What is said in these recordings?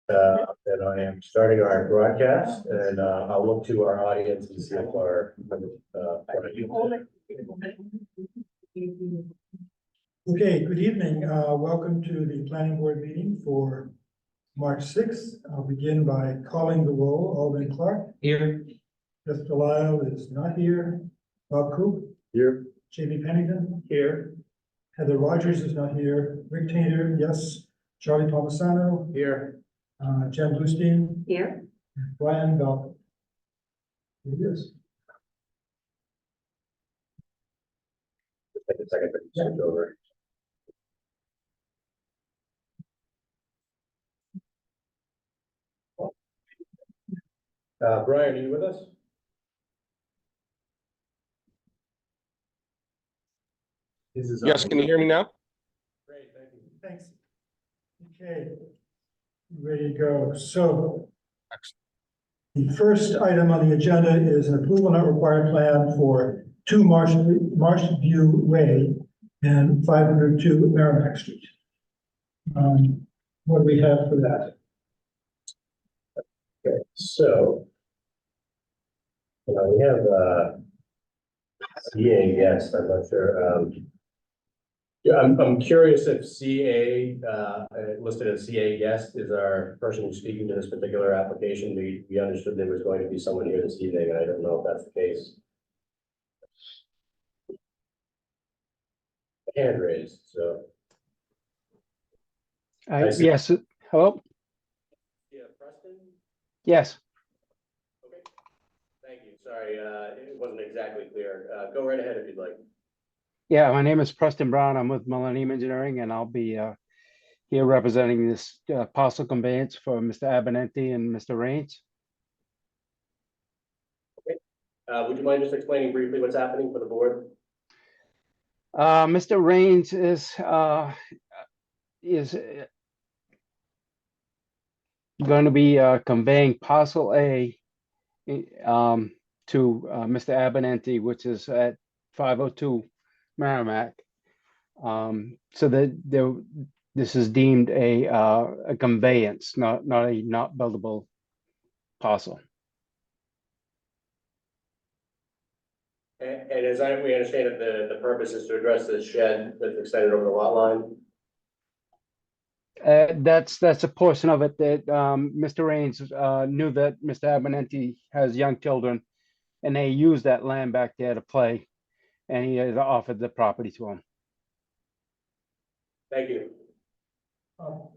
that I am starting our broadcast, and I'll look to our audience and see if our Okay, good evening. Welcome to the planning board meeting for March 6th. I'll begin by calling the roll. Alderman Clark. Here. Jeff Delisle is not here. Bob Coop. here. Jamie Pennington. Here. Heather Rogers is not here. Rick Taylor, yes. Charlie Palmisano. Here. Jen Bluestein. Here. Brian Bell. Here he is. Take a second to switch over. Brian, are you with us? Yes, can you hear me now? Great, thank you. Thanks. Okay, ready to go. So the first item on the agenda is an approval not required plan for 2 Marshview Way and 502 Merrimack Street. What do we have for that? Okay, so we have CA, yes, I'm not sure. Yeah, I'm curious if CA listed as CA guest is our person who's speaking to this particular application. We understood there was going to be someone here this evening, and I don't know if that's the case. Hand raised, so. Yes, hello? Yeah, Preston? Yes, Okay, thank you. Sorry, it wasn't exactly clear. Go right ahead if you'd like. yeah, my name is Preston Brown. I'm with Millennium Engineering, and I'll be here representing this parcel conveyance for Mr. Abernethy and Mr. Raines. Would you mind just explaining briefly what's happening for the board? Mr. Raines is going to be conveying parcel A to Mr. Abernethy, which is at 502 Merrimack. So that this is deemed a conveyance, not a not buildable parcel. And as we understand it, the purpose is to address the shed that's extended over the lot line. That's a portion of it that Mr. Raines knew that Mr. Abernethy has young children, and they use that land back there to play, and he has offered the property to him. Thank you.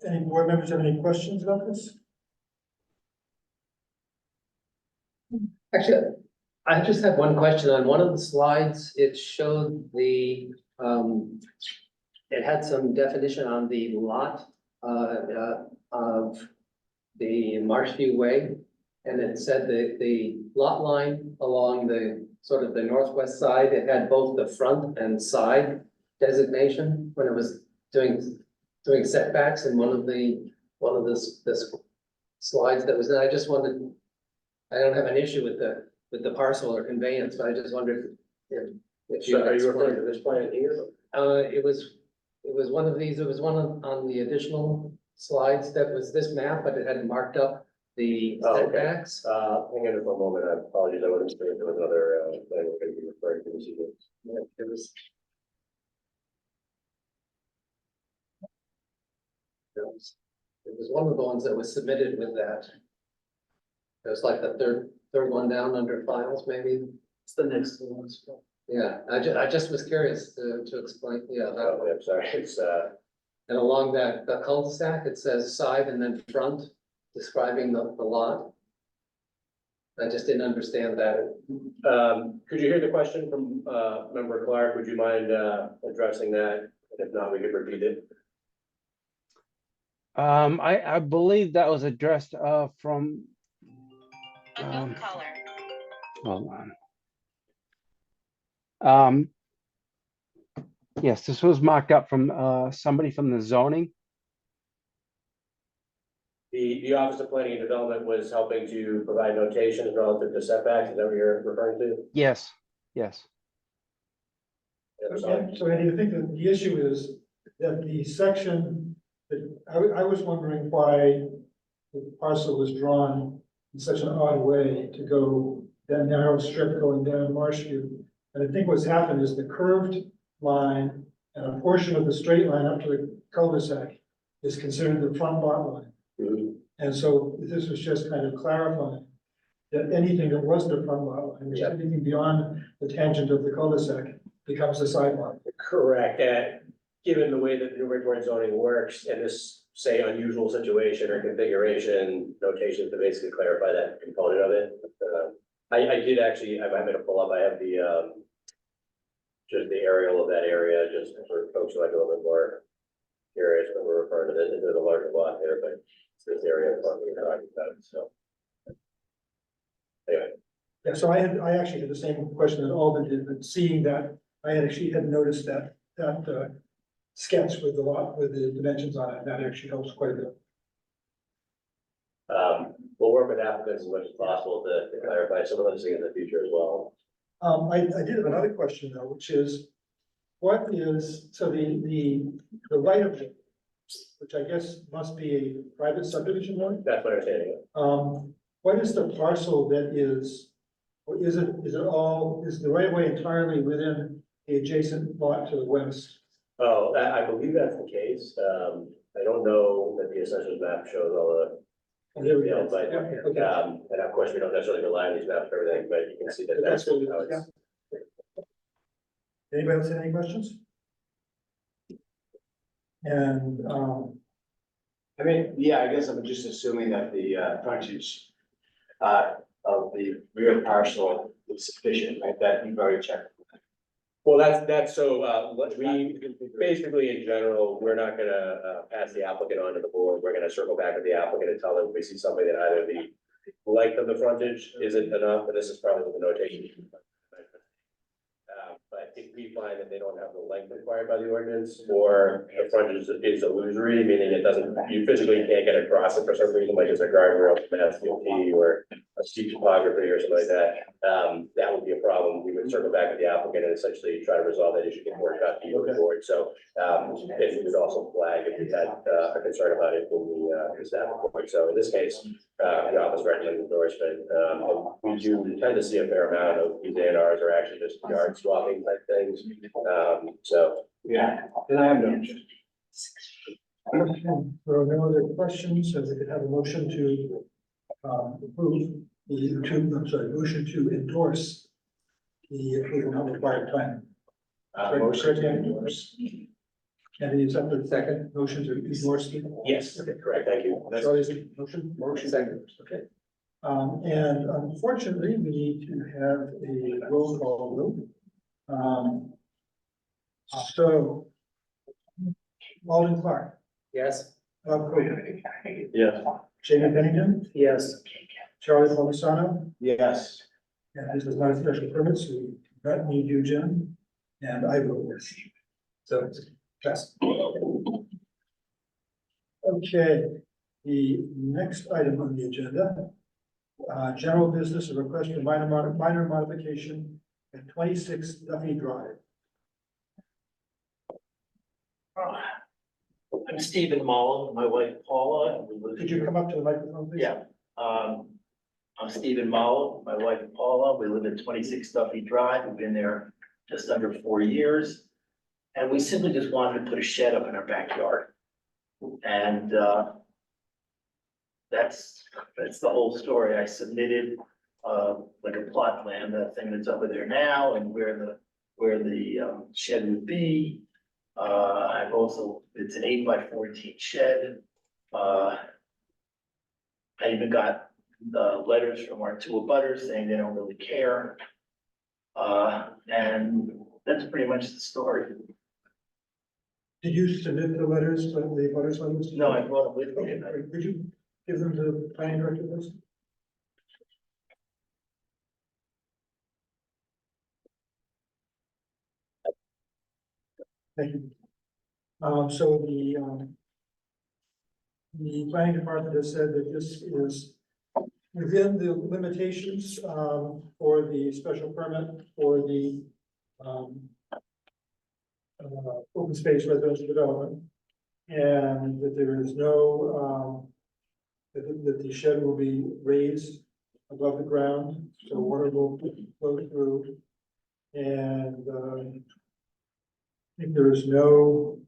Any board members have any questions about this? Actually, I just have one question. On one of the slides, it showed the, it had some definition on the lot of the Marshview Way. And it said that the lot line along the sort of the northwest side, it had both the front and side designation when it was doing setbacks in one of the slides that was, and I just wanted, I don't have an issue with the parcel or conveyance, but I just wondered if you. So are you referring to this plan here? It was one of these, it was one on the additional slides that was this map, but it had marked up the setbacks. Hang on for a moment. I apologize. I wasn't sure if there was another plan we're going to be referring to this evening. Yeah, it was. It was one of the ones that was submitted with that. It was like the third one down under files, maybe. It's the next one. Yeah, I just was curious to explain, yeah. Oh, I'm sorry. It's And along the cul-de-sac, it says side and then front, describing the lot. I just didn't understand that. could you hear the question from Member Clark? Would you mind addressing that? And if not, we could repeat it. I believe that was addressed from. Hold on. Yes, this was marked up from somebody from the zoning. The Office of Planning and Development was helping to provide notations relative to setbacks. Is that what you're referring to? Yes, yes. Yeah, So Andy, I think that the issue is that the section that I was wondering why the parcel was drawn in such an odd way to go that narrow strip going down Marshview. And I think what's happened is the curved line and a portion of the straight line up to the cul-de-sac is considered the front lot line. Mhm. And so this was just kind of clarifying that anything that was the front lot line, which Yeah. anything beyond the tangent of the cul-de-sac becomes the side lot. Correct, given the way that the Newburyport zoning works and this, say, unusual situation or configuration, notation to basically clarify that component of it. I did actually, I'm having to pull up, I have the, just the aerial of that area, just for folks who might be a little bit more curious, but we're referring to this, into the larger lot there, but it's this area of what we're talking about, so. Anyway, Yeah, so I actually had the same question that Alden did, but seeing that, I had actually had noticed that sketch with the lot, with the dimensions on it, that actually helps quite a bit. we'll work with applicants as much as possible to clarify some of those things in the future as well. I did have another question though, which is, what is, so the right of way, which I guess must be a private subdivision one? That's my understanding. What is the parcel that is, or is it all, is the right of way entirely within the adjacent lot to the west? Oh, I believe that's the case. I don't know that the assessor's map shows all the Oh, there we go. details, but, Yeah, okay. and of course, we don't necessarily rely on these maps for everything, but you can see that But that's that's what it how is, it's. Anybody else have any questions? And, I mean, yeah, I guess I'm just assuming that the frontage of the rear parcel is sufficient, right? That you've already checked. Well, that's so, what we, basically in general, we're not gonna, pass the applicant on to the board. We're gonna circle back with the applicant and tell them if we see something that either the length of the frontage isn't enough, but this is probably the notation. But if we find that they don't have the length required by the ordinance, or the frontage is illusory, meaning it doesn't, you physically can't get across it for some reason, like it's a guardrail, mass DOT, or a steep topography or something like that, that would be a problem. We would circle back with the applicant and essentially try to resolve that issue, get worked out to the board. So, and we would also flag if we had, a concern about it when we, staff report. So in this case, the office recommends endorsement. We do tend to see a fair amount of these A&Rs are actually just yard swapping type things. So, Yeah, then I have no objection. there are no other questions, so we could have a motion to, approve motion to endorse the approval not required plan. Motion to Correct. endorse. And is that the second motion to endorse? yes, correct, thank you. Charlie's motion? Motion. Second, okay. And unfortunately, we need to have a roll call vote. So, Alden Clark, Yes. Bob Cooper, Yes. Jamie Bennington, Yes. Charlie Palmisano, Yes. and this is not a special permit, so we don't need you, Jim, and I vote yes. So it's passed. Okay, the next item on the agenda, general business, a request for minor modification at 26 Duffy Drive. I'm Stephen Mullen, my wife Paula. and we live Could you here- come up to the microphone, please? Yeah, I'm Stephen Mullen, my wife Paula. We live at 26 Duffy Drive. We've been there just under 4 years. And we simply just wanted to put a shed up in our backyard. And that's the whole story. I submitted like a plot plan, that thing that's over there now, and where the shed would be. I've also, it's an 8x14 shed. I even got letters from our two abutters saying they don't really care. And that's pretty much the story. Did you submit the letters, the letters? No, I brought them with me. Okay, great. Could you give them to the planning director, please? Thank you. So the planning department has said that this is within the limitations, for the special permit for the, open space residential development. And that there is no, that that the shed will be raised above the ground, so water will flow through. And, I think there is no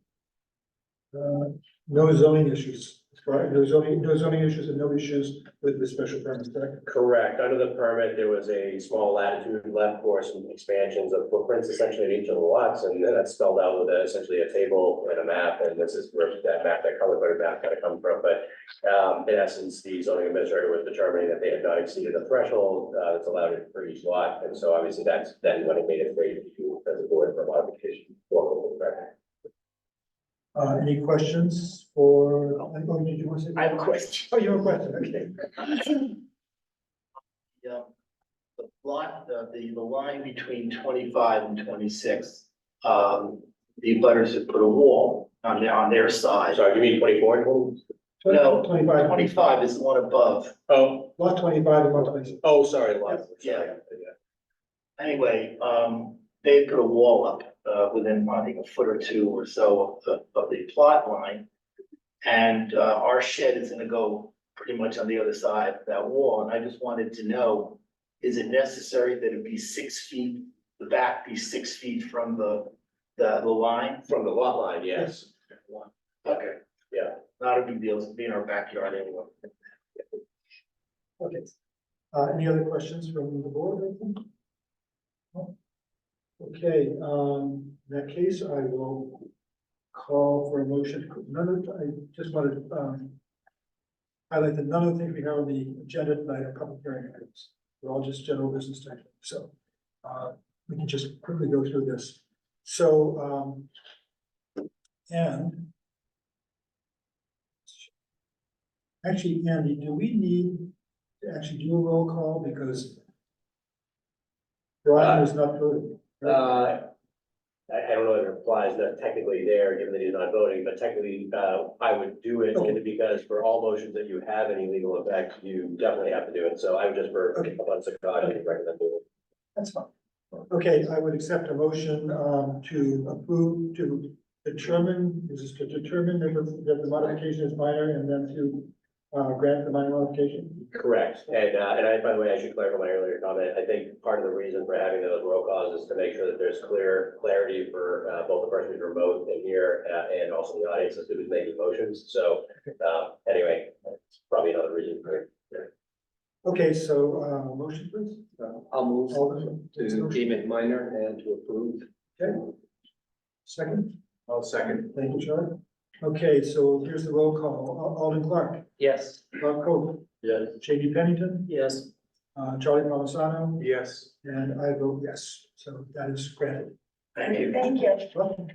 zoning issues, right? No zoning issues and no issues with the special permit, correct? Correct. Under the permit, there was a small latitude left for some expansions of footprints essentially in each of the lots, and then that's spelled out with essentially a table and a map, and this is where that map, that color-coded map kind of come from, but in essence, the zoning administrator was determining that they had not exceeded the threshold that's allowed for each lot, and so obviously that's then when it made it ready to you as a board for modification. Any questions for, oh, did you want to say? I have a question. Oh, you have a question, okay. Yeah, the lot, the line between 25 and 26, the butters have put a wall on their side. Sorry, you mean 24 and 20? No, 25. 25 is the one above. Oh, Lot 25 and lot 26. oh, sorry, lot. Yeah. Sorry. Anyway, they put a wall up, within, I think, a foot or two or so of the plot line. And, our shed is gonna go pretty much on the other side of that wall, and I just wanted to know, is it necessary that it be 6 feet, the back be 6 feet from the line? From the lot line, yes. Okay. Yeah. Not a big deal, it's in our backyard anyway. Okay. Any other questions from the board? No? Okay, in that case, I will call for a motion. I just wanted to highlight that none of the things we have on the agenda tonight are public hearing items. They're all just general business type. So we can just quickly go through this. So and actually, Andy, do we need to actually do a roll call because Brian is not voting? I don't know if it applies, not technically there, given that he's not voting, but technically, I would do it Okay. because for all motions that you have any legal effect, you definitely have to do it. So I would just for Okay. a bunch of caution, recommend doing it. That's fine. Okay, I would accept a motion to approve, to determine, is this to determine that the modification is minor and then to grant the minor modification? Correct. And by the way, I should clarify my earlier comment. I think part of the reason for having those roll calls is to make sure that there's clarity for both the person who's remote and here and also the audience as to who's making motions. So anyway, it's probably another reason for it. Okay, so motion please. I'll move To deem it minor and to approve. Okay. Second, I'll second. thank you, Charlie. Okay, so here's the roll call. Alden Clark, Yes. Bob Cole, Yes. Jamie Pennington, Yes. Charlie Palmisano, Yes. and I vote yes. So that is granted. Thank you. Thank you.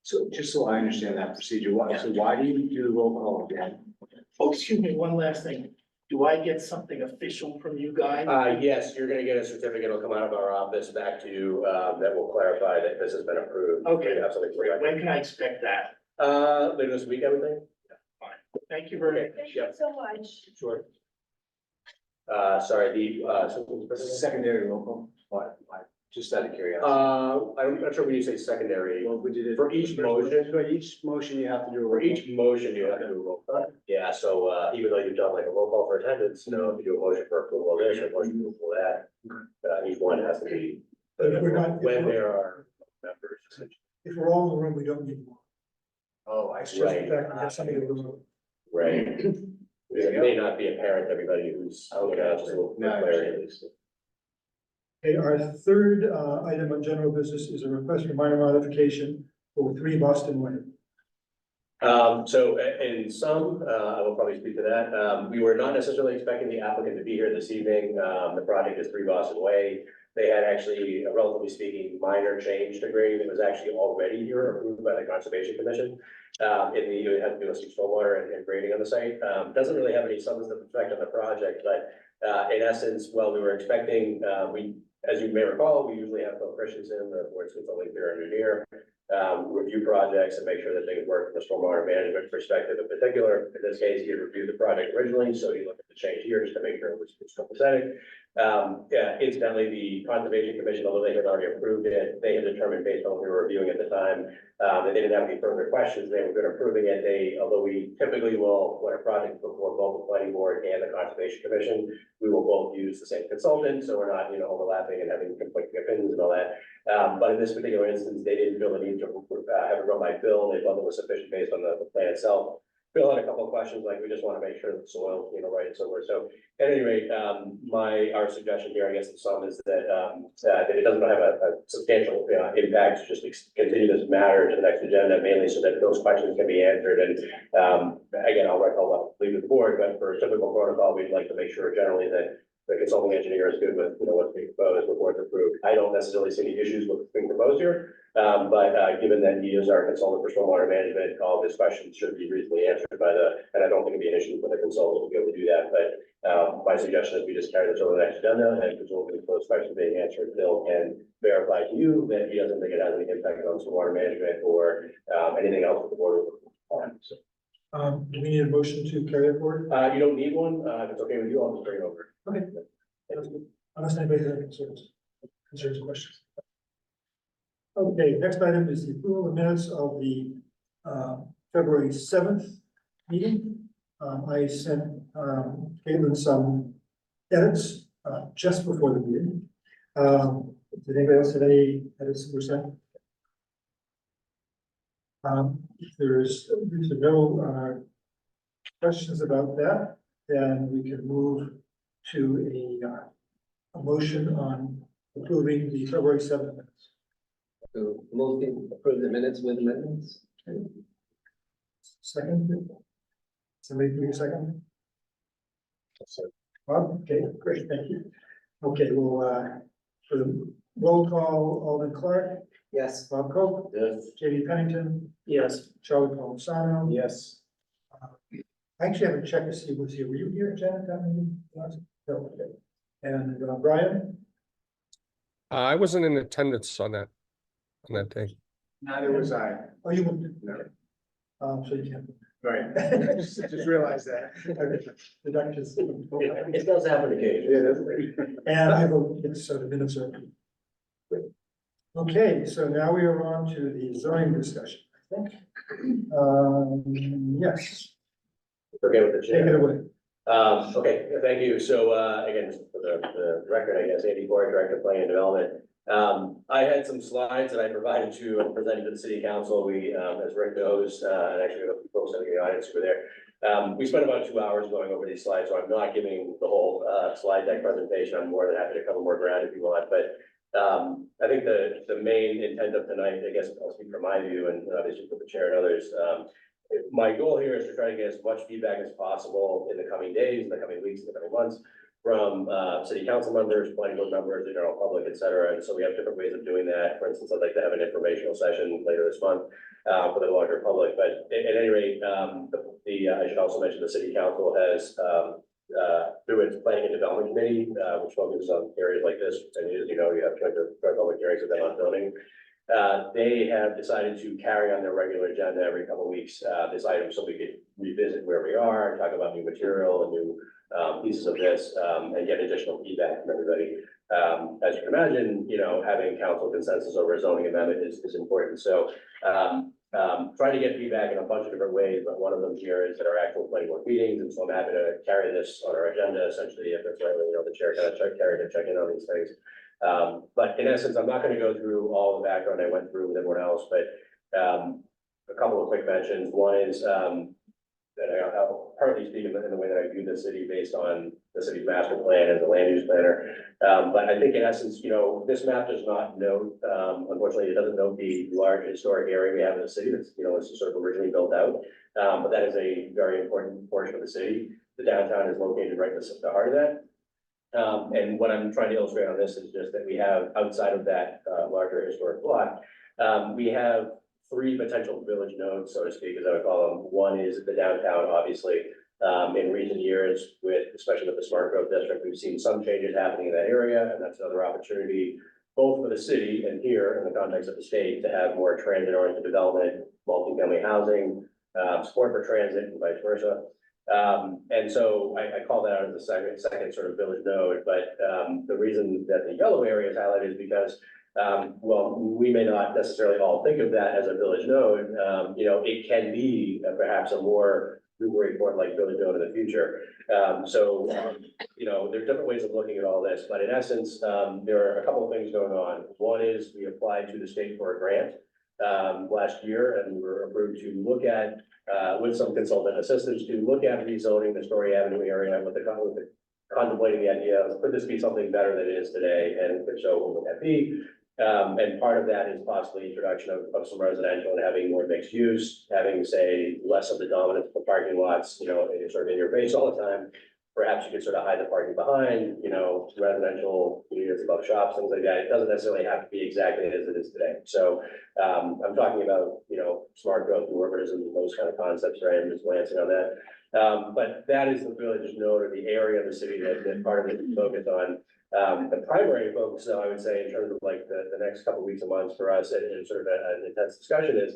So just so I understand that procedure, why do you do the roll call again? Oh, excuse me, one last thing. Do I get something official from you guys? Yes, you're gonna get a certificate. It'll come out of our office back to you that will clarify that this has been approved. Okay. You have something for you. When can I expect that? Later this week, I would think. Thank you very much. Thank you so much. Sure. Sorry, This is secondary roll call. Why? Just out of curiosity. I'm not sure when you say secondary, Well, we did it. for each motion, For each motion, you have to do a roll for call. each motion, you have to do a roll call. Yeah, so, even though you've done like a roll call for attendance, you know, if you do a motion for approval of this, or motion for approval of that, each one has to be. If we're not- When there are members, essentially. If we're all in the room, we don't need more. Oh, I It's see. just Right. the fact we have somebody in the room. Right. It may not be apparent to everybody who's, just a little No, I clarity at least. Okay, our third item on general business is a request for minor modification for 3 Boston Way. So in some, I will probably speak to that. We were not necessarily expecting the applicant to be here this evening. The project is 3 Boston Way. They had actually, relatively speaking, minor change to grade that was actually already here approved by the Conservation Commission. It had to do with some stormwater and grading on the site. Doesn't really have any substantive effect on the project, but in essence, while we were expecting, as you may recall, we usually have Phil Christensen, the board's consulting peer engineer, review projects and make sure that things work from a stormwater management perspective in particular. In this case, he had reviewed the project originally, so he looked at the change here just to make sure it was copacetic. Yeah, incidentally, the Conservation Commission, although they had already approved it, they had determined based on what we were reviewing at the time, that they didn't have any further questions, they were good approving it. Although we typically will, when a project is before both the planning board and the Conservation Commission, we will both use the same consultant, so we're not, overlapping and having conflicting opinions and all that. But in this particular instance, they didn't feel the need to have it run by Bill. They felt it was sufficient based on the plan itself. Bill had a couple of questions, like we just want to make sure that the soil, right, and so forth. So at any rate, our suggestion here, I guess, in sum is that, that it doesn't have a substantial, impact, just continue this matter to the next agenda, mainly so that those questions can be answered. And, again, I'll leave it to the board, but for typical protocol, we'd like to make sure generally that the consulting engineer is good with, what's being proposed before it's approved. I don't necessarily see any issues with what's being proposed here. But given that he is our consultant for stormwater management, all of his questions should be reasonably answered and I don't think it'd be an issue for the consultant to be able to do that. But my suggestion is we just carry this over the next agenda, and presumably those questions being answered, Bill can verify to you that he doesn't think it has any impact on stormwater management or anything else with the board. So, Do we need a motion to carry it forward? you don't need one. If it's okay with you, I'll just bring it over. Okay. Unless anybody has any concerns, questions. Okay, next item is the approval of minutes of the February 7th meeting. I sent Caitlin some edits just before the meeting. Did anybody else have any edits that were sent? If there's no questions about that, then we can move to a motion on approving the February 7th minutes. To move to approve the minutes with amendments. Second. Somebody give me a second. Bob, okay, great, thank you. Okay, well, for the roll call, Alden Clark, Yes. Bob Cope, Yes. J.D. Pennington, Yes. Charlie Palmisano. Yes. I actually haven't checked to see, were you here, Janet, that meeting? No, okay. And Brian? I wasn't in attendance on that day. Neither was I. Oh, you moved it? No. So you can't. Right. Just realize that. The doctors. It does happen occasionally. And I vote yes, so the minutes are approved. Great. Okay, so now we are on to the zoning discussion, I think. Yes, Okay with the take it chair. away. Okay, thank you. So, again, just for the record, I guess, Andy Ford, Director of Planning and Development. I had some slides that I provided to and presented to the city council. We, as Rick knows, and actually a few folks in the audience who were there. We spent about 2 hours going over these slides, so I'm not giving the whole, slide deck presentation. I'm more than happy to cover more ground if you want, but I think the main intent of tonight, I guess, I'll speak from my view and obviously for the chair and others. My goal here is to try to get as much feedback as possible in the coming days, in the coming weeks, in the coming months, from city council members, planning board members, the general public, et cetera. And so we have different ways of doing that. For instance, I'd like to have an informational session later this month for the larger public. But at any rate, I should also mention the city council has through its planning and development committee, which focuses on areas like this. And as you know, you have public hearings with them on zoning. They have decided to carry on their regular agenda every couple of weeks, this item, so we could revisit where we are, talk about new material and new pieces of this, and get additional feedback from everybody. As you can imagine, having council consensus over a zoning amendment is important. So, trying to get feedback in a bunch of different ways, but one of them here is at our actual planning board meetings, and so I'm happy to carry this on our agenda, essentially, if it's right, the chair kind of check in on these things. But in essence, I'm not going to go through all the background I went through with everyone else, but a couple of quick mentions. One is that I'll partly speak in the way that I view the city based on the city's master plan and the land use planner. But I think in essence, this map does not note, unfortunately, it doesn't note the large historic area we have in the city that's, it's sort of originally built out. But that is a very important portion of the city. The downtown is located right in the heart of that. And what I'm trying to illustrate on this is just that we have outside of that larger historic block, we have three potential village nodes, so to speak, as I would call them. One is the downtown, obviously. In recent years, especially with the smart growth district, we've seen some changes happening in that area, and that's another opportunity both for the city and here in the context of the state to have more transit-oriented development, multifamily housing, support for transit, and vice versa. And so I call that out as the second sort of village node, but, the reason that the yellow area is highlighted is because, well, we may not necessarily all think of that as a village node, you know, it can be perhaps a more Newburyport like village node in the future. You know, there are different ways of looking at all this, but in essence, there are a couple of things going on. One is we applied to the state for a grant last year, and we were approved to look at, with some consultant assistance, to look at rezoning the Story Avenue area with the contemplating the idea of, could this be something better than it is today? And if so, what would that be? And part of that is possibly introduction of some residential and having more mixed use, having, say, less of the dominance of the parking lots, you know, sort of in your face all the time. Perhaps you could sort of hide the parking behind, you know, residential units above shops, things like that. It doesn't necessarily have to be exactly as it is today. So I'm talking about, you know, smart growth and urbanism and those kind of concepts, right? I'm just glancing on that. But that is the village node or the area of the city that part of it is focused on. The primary focus, though, I would say, in terms of like the next couple of weeks and months for us and sort of an intense discussion is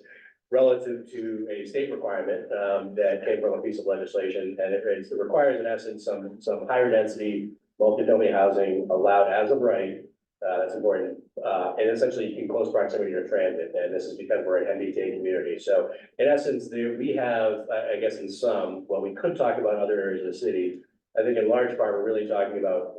relative to a state requirement that came from a piece of legislation, and it requires in essence some higher density multifamily housing allowed as of right. That's important, and essentially in close proximity to transit, and this is because we're an MBTA community. So in essence, we have, I guess, in some, well, we could talk about other areas of the city. I think in large part, we're really talking about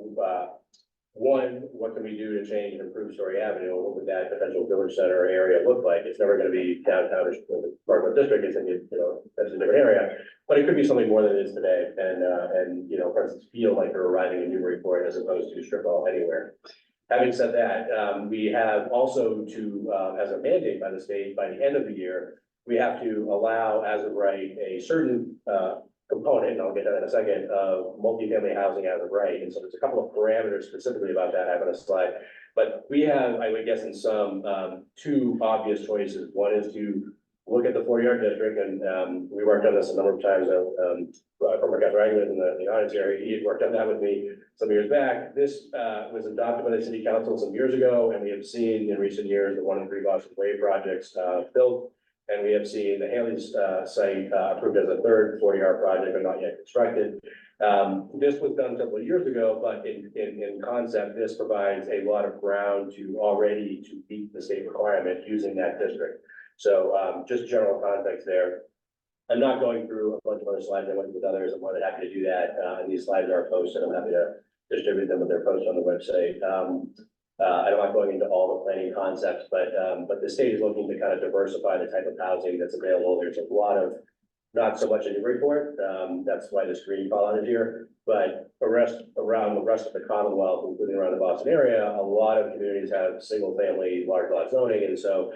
one, what can we do to change and improve Story Avenue? What would that potential village center area look like? It's never going to be downtown or the Parkland district. It's in, you know, that's a different area, but it could be something more than it is today. And you know, for instance, feel like they're arriving in Newburyport as opposed to strip mall anywhere. Having said that, we have also to, as a mandate by the state, by the end of the year, we have to allow, as of right, a certain component, and I'll get to that in a second, of multifamily housing as of right. And so there's a couple of parameters specifically about that I have on a slide. But we have, I would guess, in some two obvious choices. One is to look at the 40-yard district, and we worked on this a number of times. Former Councilor Agnew in the audience area, he had worked on that with me some years back. This was adopted by the city council some years ago, and we have seen in recent years the 1 and 3 Boston Way projects built. And we have seen the Haley's site approved as a third 40-yard project, but not yet constructed. This was done several years ago, but in concept, this provides a lot of ground to meet the state requirement using that district. So just general context there. I'm not going through a bunch of other slides. I went with others. I'm more than happy to do that. And these slides are posted. I'm happy to distribute them with their posts on the website. I'm not going into all the planning concepts, but the state is looking to kind of diversify the type of housing that's available. There's a lot of, not so much in Newburyport, that's why this green column here, but around the rest of the Commonwealth, including around the Boston area, a lot of communities have single family large lot zoning, and so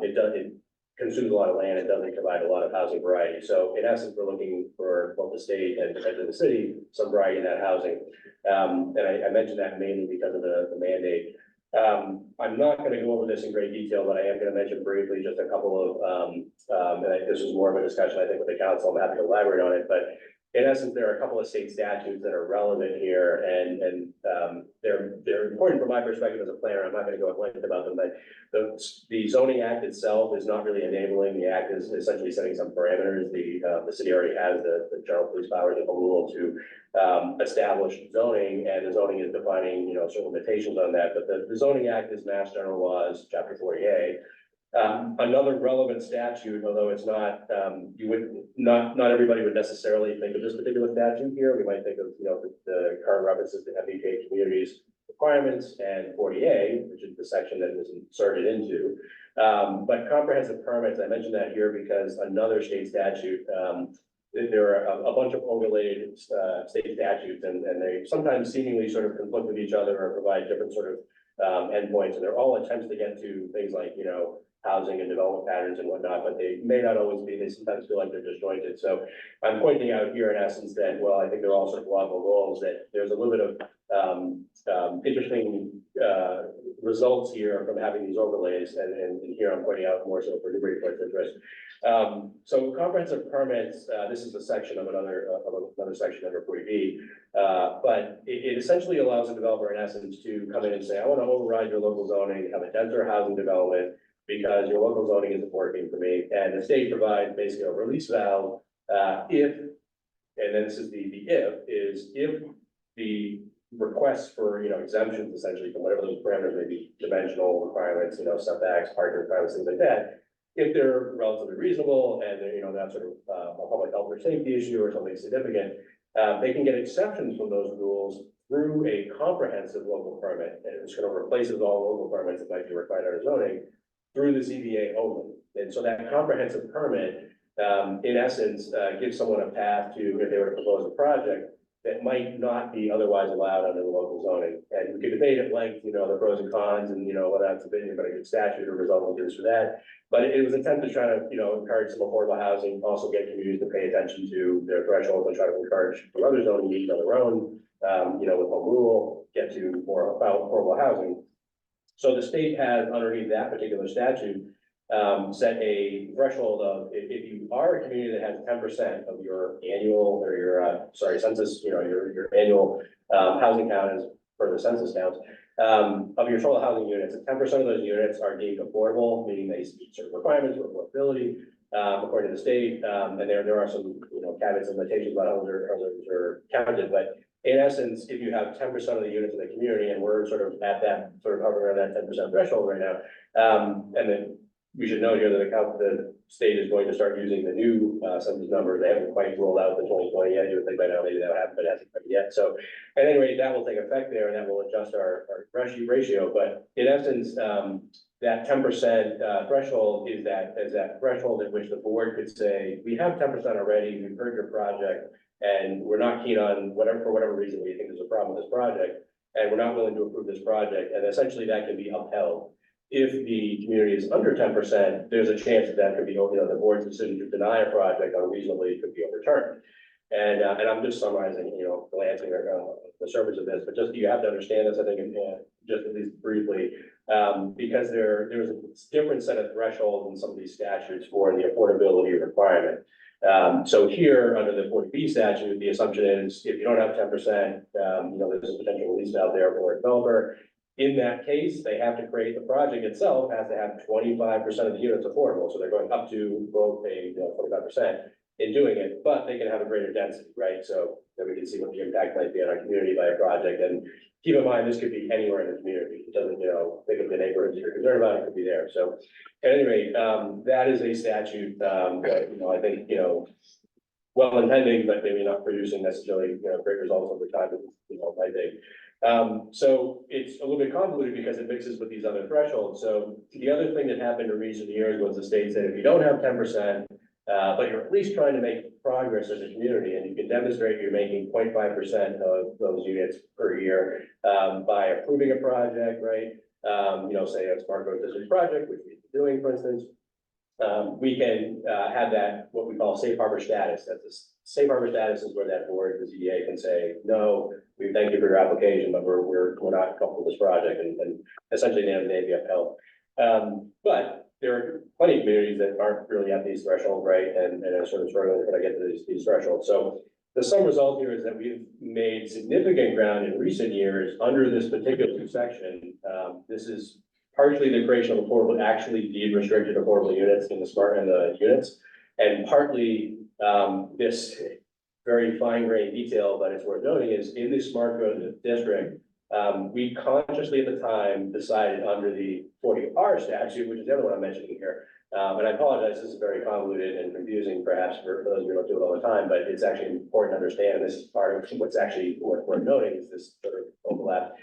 it consumes a lot of land and doesn't provide a lot of housing variety. So in essence, we're looking for both the state and potentially the city, some variety in that housing. And I mentioned that mainly because of the mandate. I'm not going to go over this in great detail, but I am going to mention briefly just a couple of, this was more of a discussion, I think, with the council. I'm happy to elaborate on it, but in essence, there are a couple of state statutes that are relevant here, and they're important from my perspective as a planner. I'm not going to go at length about them, but the zoning act itself is not really enabling. The act is essentially setting some parameters. The city already has the general police powers of a rule to establish zoning, and the zoning is defining, you know, certain limitations on that. But the zoning act is Mass General Laws, Chapter 40A. Another relevant statute, although it's not, not everybody would necessarily think of this particular statute here. We might think of, you know, the current references to MBTA communities requirements and 40A, which is the section that it was inserted into. But comprehensive permits, I mentioned that here because another state statute, there are a bunch of overlaid state statutes, and they sometimes seemingly sort of conflict with each other or provide different sort of endpoints, and they're all attempts to get to things like, you know, housing and development patterns and whatnot, but they may not always be. They sometimes feel like they're disjointed. So I'm pointing out here in essence that, well, I think they're all sort of laudable goals, that there's a little bit of interesting results here from having these overlays, and here I'm pointing out more so for Newburyport's interest. So comprehensive permits, this is a section of another section under 40B, but it essentially allows a developer in essence to come in and say, I want to override your local zoning, have a denser housing development because your local zoning isn't working for me. And the state provides basically a release valve if and then this is the if the requests for, exemptions essentially from whatever those parameters may be, dimensional requirements, setbacks, parking requirements, things like that. If they're relatively reasonable and they're, not sort of a public health or safety issue or something significant, they can get exceptions from those rules through a comprehensive local permit. And it sort of replaces all local permits that might be required under zoning through the ZBA only. And so that comprehensive permit, in essence, gives someone a path to, if they were to propose a project that might not be otherwise allowed under the local zoning. And we could debate at length, the pros and cons and, whether that's a bit, but a good statute or result of this or that. But it was intended to try to, encourage some affordable housing, also get communities to pay attention to their thresholds and try to encourage from other zoning needs on their own, with home rule, get to more about affordable housing. So the state has underneath that particular statute, set a threshold of if you are a community that has 10% of your annual or your census, your annual housing count is for the census counts of your total housing units, and 10% of those units are deemed affordable, meaning they meet certain requirements for affordability according to the state. And there are some caveats and limitations about how those are counted, but in essence, if you have 10% of the units in the community, and we're sort of at that sort of hovering around that 10% threshold right now, and then we should note here that the state is going to start using the new census numbers. They haven't quite rolled out the 2020 yet. You would think by now maybe that would happen, but it hasn't happened yet. So at any rate, that will take effect there, and that will adjust our ratio. But in essence, that 10% threshold is that threshold at which the board could say, we have 10% already, we've heard your project, and we're not keen on for whatever reason we think there's a problem with this project, and we're not willing to approve this project, and essentially that can be upheld. If the community is under 10%, there's a chance that could be, the board's decision to deny a project unreasonably could be overturned. And I'm just summarizing, glancing the surface of this, but just you have to understand this, I think, just at least briefly, because there's a different set of thresholds in some of these statutes for the affordability requirement. So here, under the 40B statute, the assumption is if you don't have 10%, there's a potential release out there for a developer. In that case, they have to create the project itself, has to have 25% of the units affordable. So they're going up to both a 25% in doing it, but they can have a greater density, right? So then we can see what the impact might be on our community by a project. And keep in mind, this could be anywhere in the community. It doesn't, think of the neighborhoods you're concerned about, it could be there. So at any rate, that is a statute, that, I think, well intending, but maybe not producing necessarily, great results over time, I think. So it's a little bit convoluted because it mixes with these other thresholds. So the other thing that happened in recent years was the state said, if you don't have 10%, but you're at least trying to make progress as a community, and you can demonstrate you're making 0.5% of those units per year, by approving a project, right? Say a smart growth district project, which we've been doing, for instance. We can have that, what we call safe harbor status. That's the safe harbor status is where that board, the ZBA, can say, no, we thank you for your application, but we're not comfortable with this project, and essentially the end of the day be upheld. But there are plenty of communities that aren't really at these thresholds, right? And are sort of struggling to get to these thresholds. So the sum result here is that we've made significant ground in recent years under this particular section. This is partially the creation of affordable, actually deed restricted affordable units in the smart and the units, and partly this very fine-grained detail, but it's worth noting, is in the smart growth district, we consciously at the time decided under the 40R statute, which is the other one I'm mentioning here. And I apologize, this is very convoluted and confusing perhaps for those of you who don't do it all the time, but it's actually important to understand, and this is part of what's actually worth noting is this sort of overlap,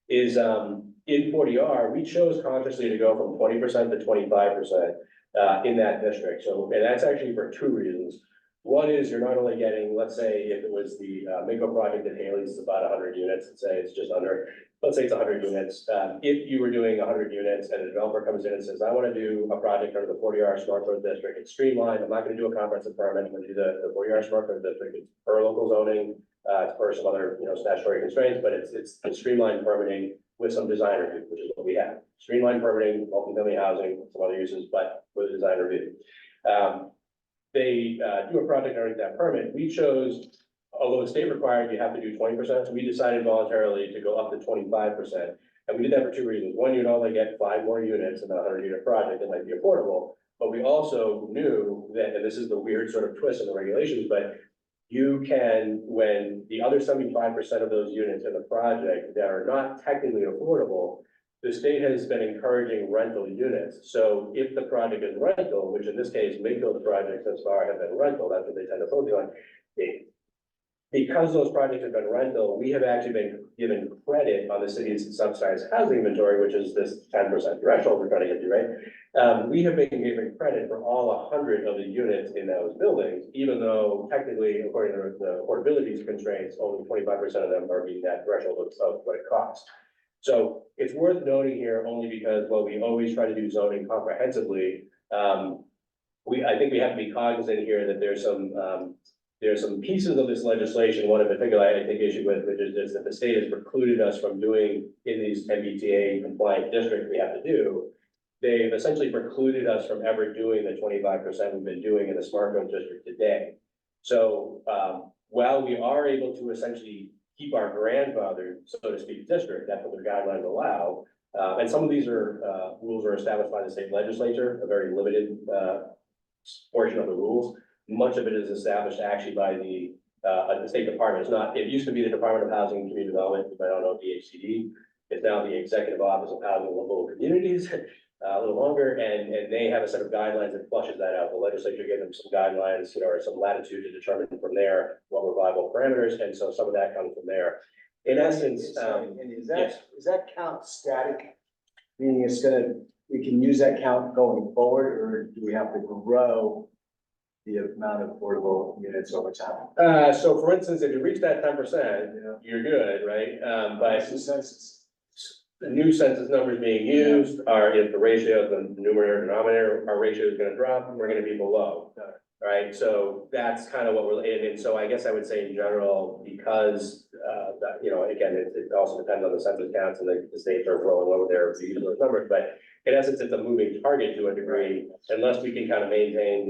is in 40R, we chose consciously to go from 20% to 25% in that district. So, and that's actually for two reasons. One is you're not only getting, let's say if it was the Minko project at Haley's, it's about 100 units, let's say it's just under, let's say it's 100 units. If you were doing 100 units and a developer comes in and says, I want to do a project under the 40R Smart Growth District, it's streamlined, I'm not going to do a comprehensive permit, I'm going to do the 40R Smart Growth District, it's per local zoning, it's per some other, statutory constraints, but it's streamlined permitting with some design review, which is what we have. Streamlined permitting, multifamily housing, some other uses, but with a design review. They do a project underneath that permit. We chose, although the state required you have to do 20%, so we decided voluntarily to go up to 25%. And we did that for two reasons. One, you'd only get 5 more units in a 100-unit project that might be affordable. But we also knew that, and this is the weird sort of twist in the regulations, but you can, when the other 75% of those units in the project that are not technically affordable, the state has been encouraging rental units. So if the project is rental, which in this case, Mayfield projects thus far have been rental, that's what they tend to focus on. Because those projects have been rental, we have actually been given credit on the city's subsidized housing inventory, which is this 10% threshold we're trying to get to, right? We have been given credit for all 100 of the units in those buildings, even though technically, according to the affordability constraints, only 25% of them are meeting that threshold of what it costs. So it's worth noting here only because while we always try to do zoning comprehensively, I think we have to be cognizant here that there's some pieces of this legislation, one in particular I take issue with, which is just that the state has precluded us from doing in these MBTA compliant districts we have to do. They've essentially precluded us from ever doing the 25% we've been doing in the smart growth district today. So while we are able to essentially keep our grandfather, so to speak, district, that's what their guidelines allow. And some of these rules are established by the state legislature, a very limited portion of the rules. Much of it is established actually by the State Department. It's not, it used to be the Department of Housing and Community Development, but I don't know, DHCD. It's now the Executive Office of Housing and Local Communities, a little longer, and they have a set of guidelines that flushes that out. The legislature gave them some guidelines, or some latitude to determine from there what were viable parameters, and so some of that comes from there. In essence, And yes. is that count static? Meaning we can use that count going forward, or do we have to grow the amount of affordable units over time? So for instance, if you reach that 10%, Yeah. you're good, right? But What's the census? the new census numbers being used are if the ratio of the numerator and denominator, our ratio is gonna drop, we're gonna be below. Right, so that's kind of what we're, and so I guess I would say in general, because, that, again, it also depends on the census counts and the states are rolling over their views of those numbers, but in essence, it's a moving target to a degree, unless we can kind of maintain,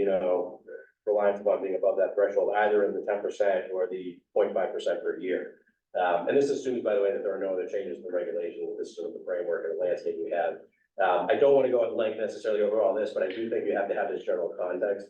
reliance upon being above that threshold, either in the 10% or the 0.5% per year. And this assumes, by the way, that there are no other changes in the regulations. This is sort of the framework and the landscape we have. I don't want to go at length necessarily over all this, but I do think you have to have this general context.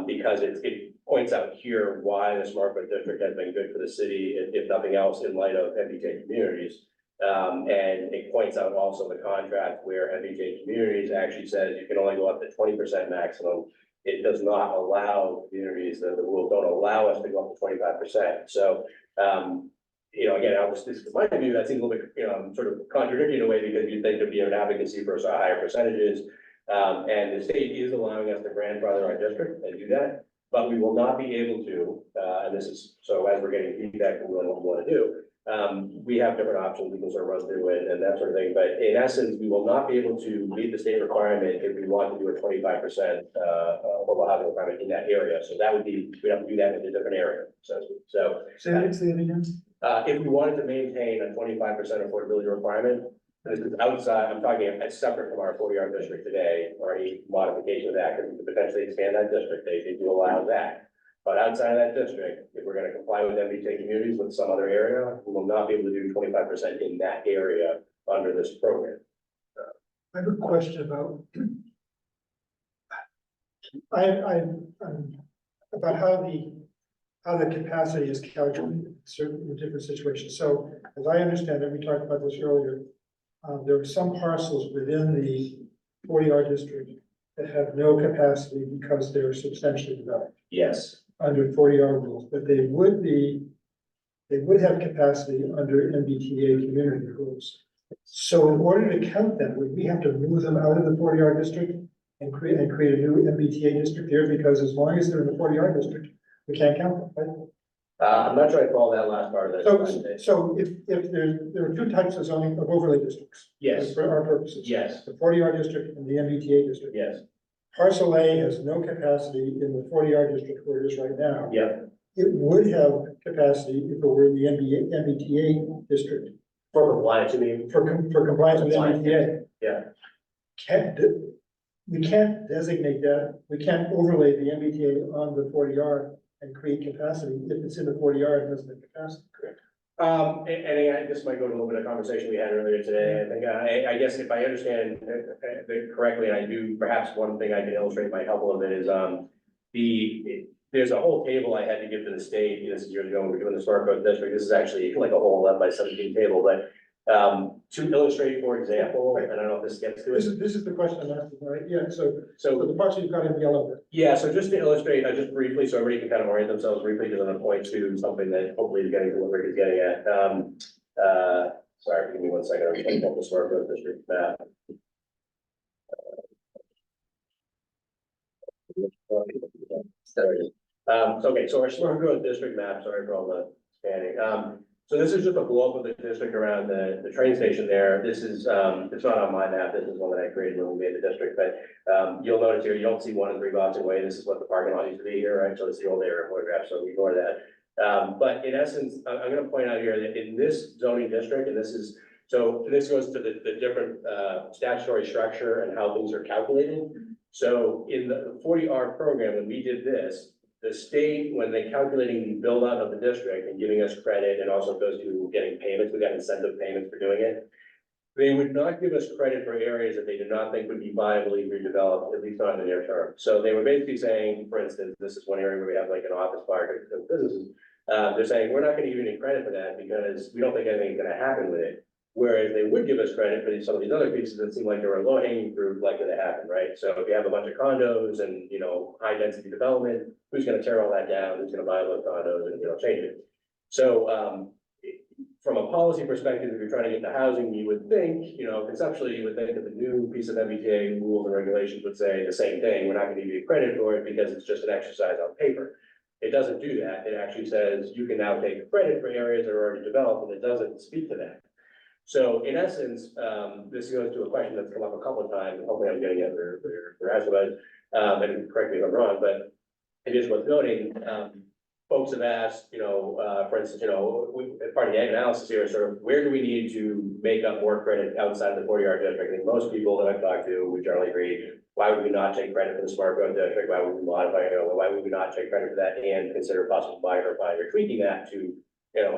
Because it points out here why the smart growth district has been good for the city, if nothing else, in light of MBTA communities. And it points out also the contract where MBTA communities actually says you can only go up to 20% maximum. It does not allow communities, the rules don't allow us to go up to 25%. So, again, this is my view, that seems a little bit, sort of contradictory in a way, because you'd think there'd be an advocacy for higher percentages. And the state is allowing us to grandfather our district and do that, but we will not be able to, and this is, so as we're getting feedback from what we want to do, we have different options, we can sort of run through it and that sort of thing, but in essence, we will not be able to meet the state requirement if we want to do a 25% affordable housing requirement in that area, so that would be, we'd have to do that in a different area, so. Say it again. If we wanted to maintain a 25% affordability requirement, this is outside, I'm talking, it's separate from our 40R district today, or any modification of that, because we could potentially expand that district, they do allow that. But outside of that district, if we're gonna comply with MBTA communities with some other area, we will not be able to do 25% in that area under this program. I have a question about. About how the capacity is calculated in certain different situations. So as I understand it, we talked about this earlier. There are some parcels within the 40R district that have no capacity because they're substantially developed Yes. under 40R rules, but they would have capacity under MBTA community rules. So in order to count them, would we have to move them out of the 40R district and create a new MBTA district there? Because as long as they're in the 40R district, we can't count them, right? I'm not trying to follow that last part of that. So if there are two types of zoning of overlay districts. Yes. For our purposes. Yes, The 40R district and the MBTA district. yes, Parcel A has no capacity in the 40R district where it is right now. yep. It would have capacity if it were in the MBTA district For compliance, you mean? for compliance with Compliance, MBTA. yeah. We can't designate that, we can't overlay the MBTA on the 40R and create capacity. If it's in the 40R, it doesn't have capacity, correct? And this might go to a little bit of conversation we had earlier today. I think, I guess if I understand it correctly, and I do, perhaps one thing I can illustrate might help a little bit is, there's a whole table I had to give to the state, this is years ago when we were doing the smart growth district, this is actually like a whole 11 by 17 table, but to illustrate, for example, and I don't know if this gets to it. This is the question I'm asking, right? Yeah, so So, the parts you've got in yellow. yeah, so just to illustrate, just briefly, so everybody can kind of orient themselves briefly, because I'm gonna point to something that hopefully is getting to what Rick is getting at. Sorry, give me 1 second, I'm just gonna the smart growth district map. There it is. Okay, so our smart growth district map, sorry for all the scanning. So this is just a blow up of the district around the train station there. This is, it's not on my map. This is one that I created when we made the district, but you'll notice here, you don't see 1 and 3 blocks away. This is what the parking lot used to be here, right? So it's the old area photograph, so ignore that. But in essence, I'm gonna point out here that in this zoning district, and this is, so this goes to the different statutory structure and how things are calculated. So in the 40R program, when we did this, the state, when they calculating the build out of the district and giving us credit, and also goes to getting payments, we got incentive payments for doing it. They would not give us credit for areas that they did not think would be viably redeveloped, at least not in the near term. So they were basically saying, for instance, this is one area where we have like an office park of businesses. They're saying, we're not gonna give you any credit for that because we don't think anything's gonna happen with it. Whereas they would give us credit for some of these other pieces that seem like they were low hanging fruit likely to happen, right? So if you have a bunch of condos and, high density development, who's gonna tear all that down? Who's gonna buy those condos and, change it? So, from a policy perspective, if you're trying to get to housing, you would think, conceptually, you would think that the new piece of MBTA rules and regulations would say the same thing. We're not gonna give you credit for it because it's just an exercise on paper. It doesn't do that. It actually says you can now take credit for areas that are already developed, and it doesn't speak to that. So in essence, this goes to a question that's come up a couple of times, and hopefully I'm getting it or asked about it, and correct me if I'm wrong, but it is worth noting, folks have asked, for instance, part of the analysis here is sort of where do we need to make up more credit outside of the 40R district? I think most people that I've talked to would generally agree, why would we not take credit for the smart growth district? Why would we modify it? Why would we not take credit for that and consider possible modifying or tweaking that to,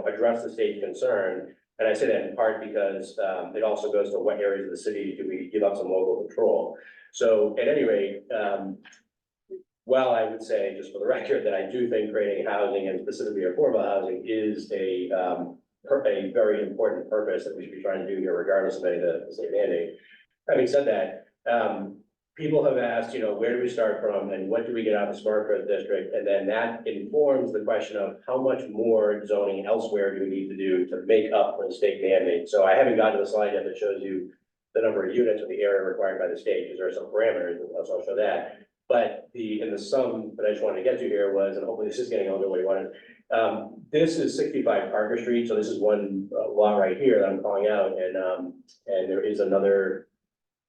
address the state's concern? And I say that in part because it also goes to what areas of the city do we give up some local control. So at any rate, while I would say, just for the record, that I do think creating housing and specifically affordable housing is a very important purpose that we should be trying to do here, regardless of any of the state mandate. Having said that, people have asked, where do we start from and what do we get out of the smart growth district? And then that informs the question of how much more zoning elsewhere do we need to do to make up for the state mandate? So I haven't gotten to the slide yet that shows you the number of units of the area required by the state, because there are some parameters, and I'll show that. But in the sum that I just wanted to get to here was, and hopefully this is getting a little bit what you wanted. This is 65 Parker Street, so this is one lot right here that I'm calling out, and there is another.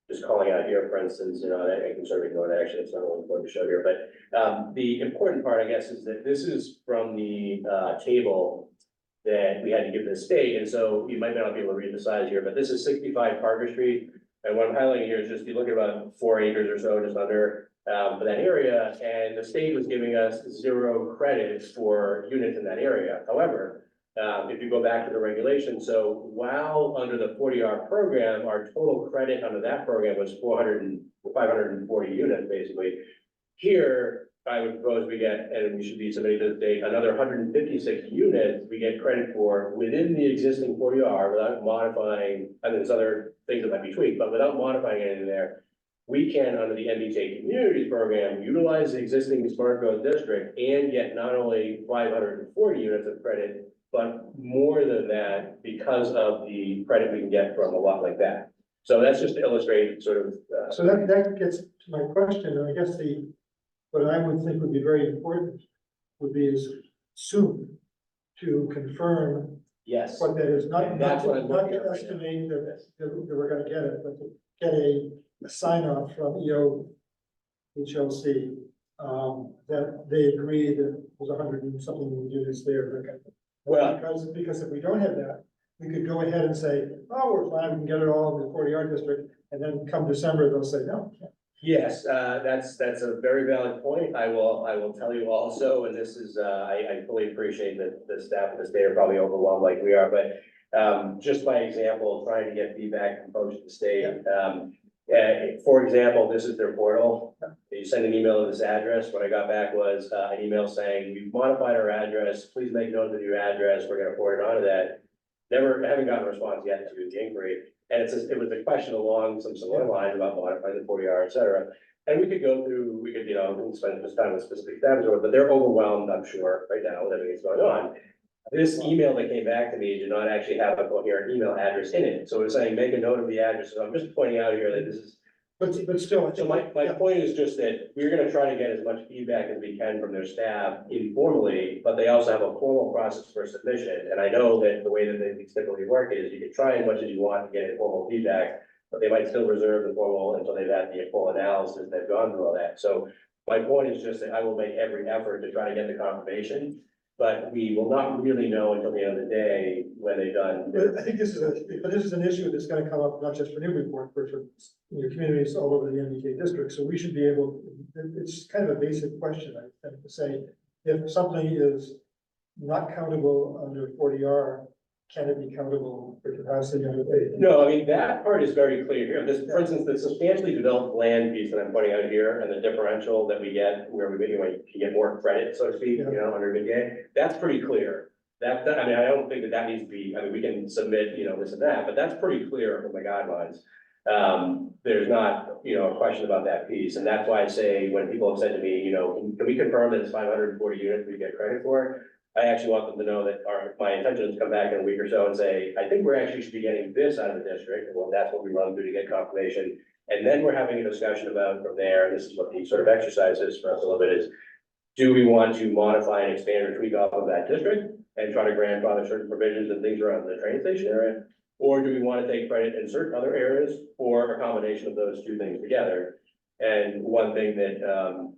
Just calling out here, for instance, I can sort of ignore that, actually, it's not really important to show here, but the important part, I guess, is that this is from the table that we had to give to the state, and so you might not be able to read the size here, but this is 65 Parker Street, and what I'm highlighting here is just, you look at about 4 acres or so, just under, for that area, and the state was giving us 0 credits for units in that area. However, if you go back to the regulation, so while under the 40R program, our total credit under that program was 540 units, basically. Here, I would propose we get, and we should be submitting to the state, another 156 units we get credit for within the existing 40R without modifying, and there's other things that might be tweaked, but without modifying anything there. We can, under the MBTA Communities Program, utilize the existing smart growth district and get not only 540 units of credit, but more than that because of the credit we can get from a lot like that. So that's just to illustrate sort of. So that gets to my question, and I guess what I would think would be very important would be is soon to confirm Yes. what that is, not And that's what I'm not looking to at right estimate that we're gonna get it, but to get a sign off from HLC, that they agree that there's 100 and something units there. Well, Because if we don't have that, we could go ahead and say, oh, we're fine, we can get it all in the 40R district, and then come December, they'll say, no. yes, that's a very valid point. I will tell you also, and this is, I fully appreciate that the staff of the state are probably overwhelmed like we are, but just by example, trying to get feedback from folks at the state, For example, this is their portal. You send an email to this address. What I got back was an email saying, we've modified our address. Please make note of the new address. We're gonna forward it onto that. Haven't gotten a response yet to the inquiry. And it was a question along some similar lines about modifying the 40R, et cetera. And we could go through, we could, spend this time with specific steps, but they're overwhelmed, I'm sure, right now with everything that's going on. This email that came back to me did not actually have a coherent email address in it. So it's saying, make a note of the address. So I'm just pointing out here that this is. But still, I So think. my point is just that we're gonna try to get as much feedback as we can from their staff informally, but they also have a formal process for submission. And I know that the way that they typically work is you can try as much as you want to get informal feedback, but they might still reserve the formal until they've had the full analysis, they've gone through all that. So my point is just that I will make every effort to try to get the confirmation, but we will not really know until the end of the day when they've done. But I think this is an issue that's gonna come up not just for Newburyport, but for communities all over the MBK district. So we should be able, it's kind of a basic question, I think, to say, if something is not countable under 40R, can it be countable for capacity under the? No, I mean, that part is very clear here. This, for instance, the substantially developed land piece that I'm pointing out here and the differential that we get where we can get more credit, so to speak, under mid-game, that's pretty clear. I mean, I don't think that needs to be, I mean, we can submit, this and that, but that's pretty clear from the guidelines. There's not, a question about that piece. And that's why I say, when people have said to me, can we confirm that it's 540 units we get credit for? I actually want them to know that my intention is to come back in a week or so and say, I think we're actually should be getting this out of the district. Well, that's what we run through to get confirmation. And then we're having a discussion about from there, and this is what the sort of exercise is for us a little bit is, do we want to modify and expand or tweak off of that district and try to grandfather certain provisions and things around the train station area? Or do we want to take credit in certain other areas or a combination of those two things together? And one thing that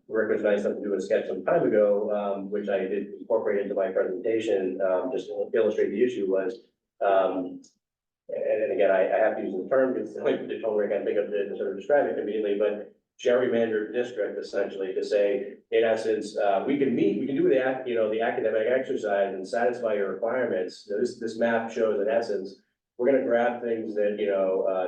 Rick was nice enough to do a sketch some time ago, which I did incorporate into my presentation, just to illustrate the issue was, and again, I have to use the term because like the only way I can think of it to sort of describe it immediately, but gerrymandered district essentially to say, in essence, we can do the academic exercise and satisfy your requirements. This map shows in essence, we're gonna grab things that,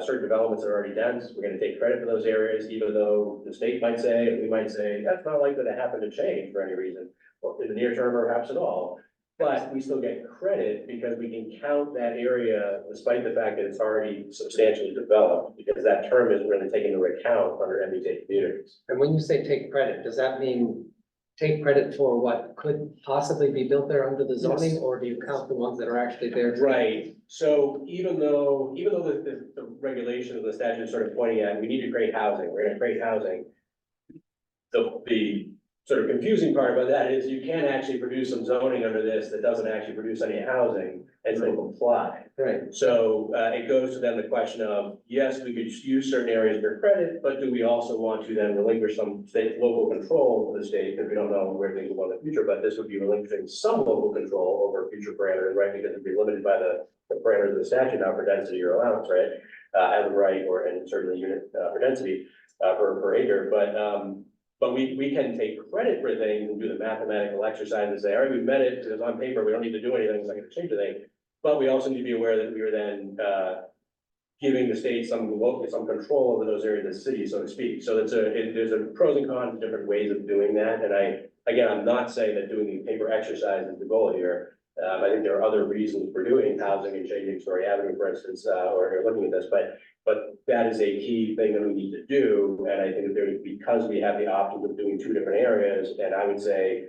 certain developments are already dense. We're gonna take credit for those areas, even though the state might say, and we might say, that's not likely to happen to change for any reason, or in the near term, or perhaps at all. But we still get credit because we can count that area despite the fact that it's already substantially developed, because that term is really taken into account under MBTA communities. And when you say take credit, does that mean take credit for what could possibly be built there under the zoning, or do you count the ones that are actually there? Right, so even though the regulation of the statute is sort of pointing at, we need to create housing, we're gonna create housing. The sort of confusing part about that is you can actually produce some zoning under this that doesn't actually produce any housing and still comply. Right. So it goes to then the question of, yes, we could use certain areas for credit, but do we also want to then relinquish some local control to the state? Because we don't know where things will go in the future, but this would be relinquishing some local control over future parameters, right? Because it'd be limited by the parameters of the statute now for density or allowance, right? As of right, or and certainly unit for density per acre, but we can take credit for things and do the mathematical exercise and say, all right, we've met it, because on paper, we don't need to do anything, it's not gonna change anything. But we also need to be aware that we are then giving the state some control over those areas of the city, so to speak. So there's a pros and cons, different ways of doing that. And I'm not saying that doing the paper exercise is the goal here. I think there are other reasons for doing housing and changing Story Avenue, for instance, or looking at this, but that is a key thing that we need to do. And I think that because we have the options of doing two different areas, and I would say,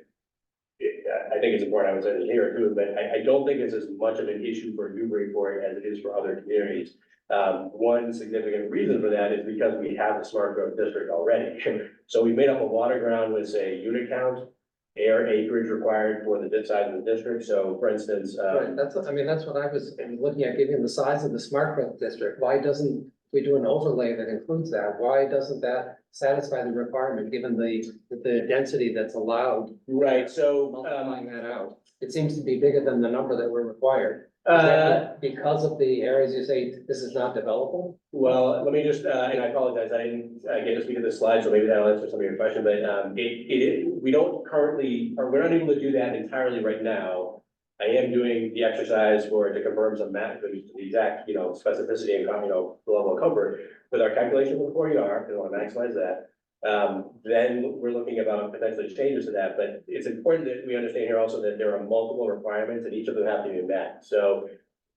I think it's important, I would say this here too, but I don't think it's as much of an issue for Newburyport as it is for other communities. One significant reason for that is because we have the smart growth district already. So we made up a lot of ground with, say, unit count, air acreage required for the size of the district. So for instance, Right, that's what I was looking at, given the size of the smart growth district. Why doesn't we do an overlay that includes that? Why doesn't that satisfy the requirement, given the density that's allowed? right, so Multiplying that out, it seems to be bigger than the number that were required. Is that because of the areas you say this is not developable? well, let me just, and I apologize, I didn't get to speak to this slide, so maybe that'll answer some of your question, but we don't currently, or we're not able to do that entirely right now. I am doing the exercise to confirm some math, the exact, specificity and, the level of comfort with our calculation for the 40R, because I want to maximize that. Then we're looking about potentially changes to that, but it's important that we understand here also that there are multiple requirements and each of them have to be met. So,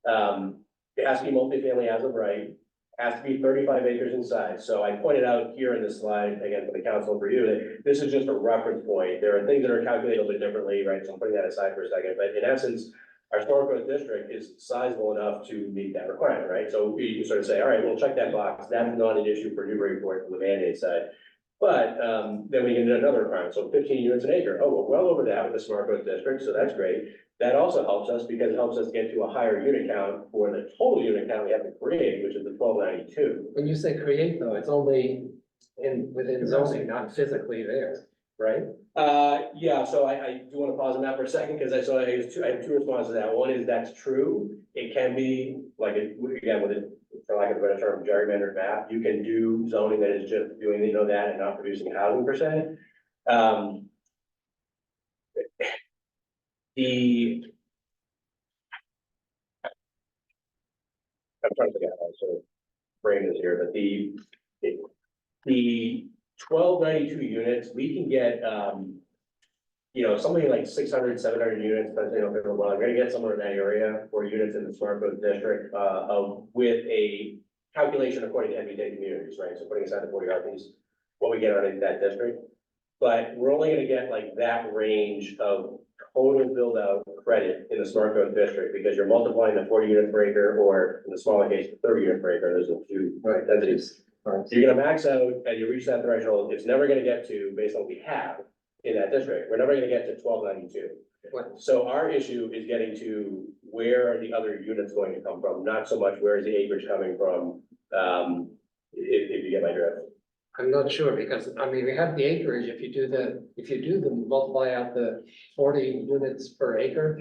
it has to be multifamily as of right, has to be 35 acres in size. So I pointed out here in this slide, again, for the council for you, that this is just a reference point. There are things that are calculated a little bit differently, right? So I'm putting that aside for a second, but in essence, our storm growth district is sizable enough to meet that requirement, right? So you sort of say, all right, we'll check that box. That's not an issue for Newburyport from the Band-Aid side. But then we can do another requirement. So 15 units an acre. Oh, we're well over that with the smart growth district. So that's great. That also helps us because it helps us get to a higher unit count for the total unit count we have to create, which is the 1292. When you say create though, it's only within zoning, not physically there, right? Yeah, so I do want to pause on that for a second because I have two responses to that. One is that's true. It can be like, again, for lack of a better term, gerrymandered map. You can do zoning that is just doing, that and not producing housing per se. I'm trying to figure out how to sort of frame this here, but the 1292 units, we can get, something like 600, 700 units, but we're gonna get somewhere in that area for units in the smart growth district, with a calculation according to MBTA communities, right? So putting aside the 40 RPs, what we get out of that district. But we're only gonna get like that range of total build out credit in the smart growth district because you're multiplying the 40 units per acre, or in the smaller case, the 30 units per acre. There's a few densities. So you're gonna max out and you reach that threshold. It's never gonna get to, based on what we have in that district, we're never gonna get to 1292. So our issue is getting to where are the other units going to come from, not so much where is the acreage coming from, if you get my drift. I'm not sure because, we have the acreage, if you do the multiply out the 40 units per acre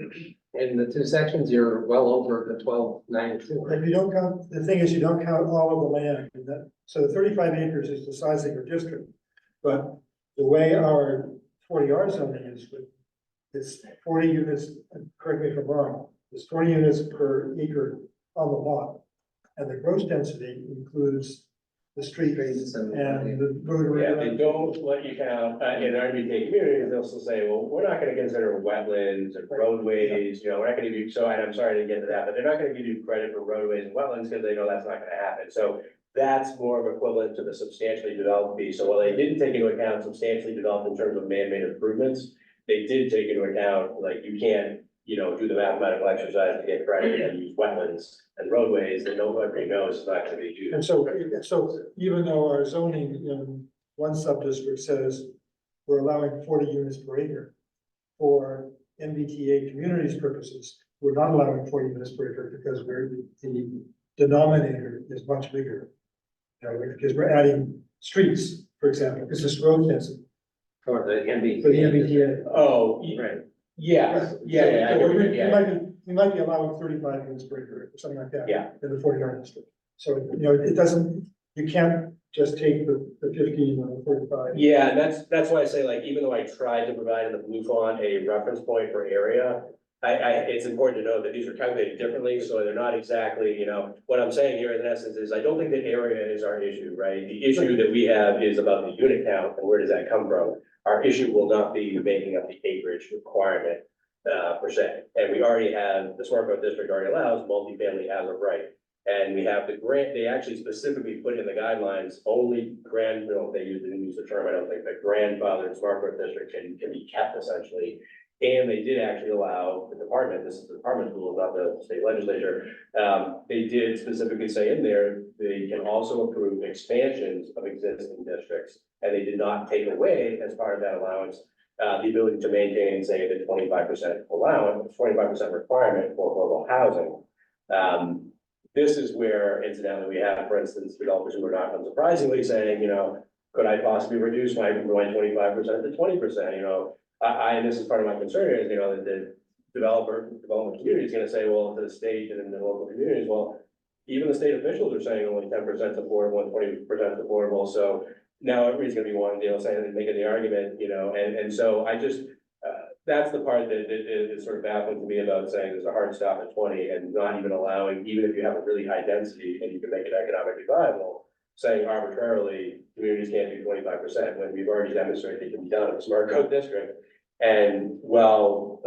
in the two sections, you're well over the 1292. If you don't count, the thing is, you don't count all of the land, so the 35 acres is the size of your district. But the way our 40R zoning is, it's 40 units, correct me if I'm wrong, it's 40 units per acre on the lot. And the gross density includes the streets and the rotary. Yeah, they don't let you count, in our MBTA communities, they'll still say, well, we're not gonna consider wetlands or roadways, we're not gonna give you, and I'm sorry to get to that, but they're not gonna give you credit for roadways and wetlands because they know that's not gonna happen. So that's more of equivalent to the substantially developed piece. So while they didn't take into account substantially developed in terms of man-made improvements, they did take into account, like, you can't, do the mathematical exercise to get credit and use wetlands and roadways that nobody knows is not gonna be used. And so even though our zoning in one sub-district says we're allowing 40 units per acre for MBTA communities purposes, we're not allowing 40 units per acre because the denominator is much bigger. Because we're adding streets, for example, this is growth density For the MBTA. for the MBTA. Oh, Right. yes, So yeah. we might be allowing 35 units per acre or something like that. Yeah. In the 40R district. So, it doesn't, you can't just take the 15 or the 45. Yeah, and that's why I say, like, even though I tried to provide in the blue font a reference point per area, it's important to know that these are calculated differently, so they're not exactly, what I'm saying here in essence is I don't think that area is our issue, right? The issue that we have is about the unit count and where does that come from? Our issue will not be making up the acreage requirement, per se. And we already have, the smart growth district already allows multifamily as of right. And we have the grant, they actually specifically put in the guidelines, only they didn't use the term, I don't think, but grandfathered smart growth district can be kept essentially. And they did actually allow the department, this is the department's rule, not the state legislature. They did specifically say in there, they can also approve expansions of existing districts. And they did not take away, as part of that allowance, the ability to maintain, say, the 25% allowance, 25% requirement for affordable housing. This is where incidentally we have, for instance, developers who are not unsurprisingly saying, could I possibly reduce my 25% to 20%, and this is part of my concern is, that the development community is gonna say, well, to the state and the local communities, well, even the state officials are saying only 10% affordable and 20% affordable, so now everybody's gonna be wanting, saying, making the argument, and so I just, that's the part that is sort of baffling to me about saying there's a hard stop at 20 and not even allowing, even if you have a really high density and you can make it economically viable, saying arbitrarily, communities can't do 25% when we've already demonstrated it can be done in a smart growth district. And while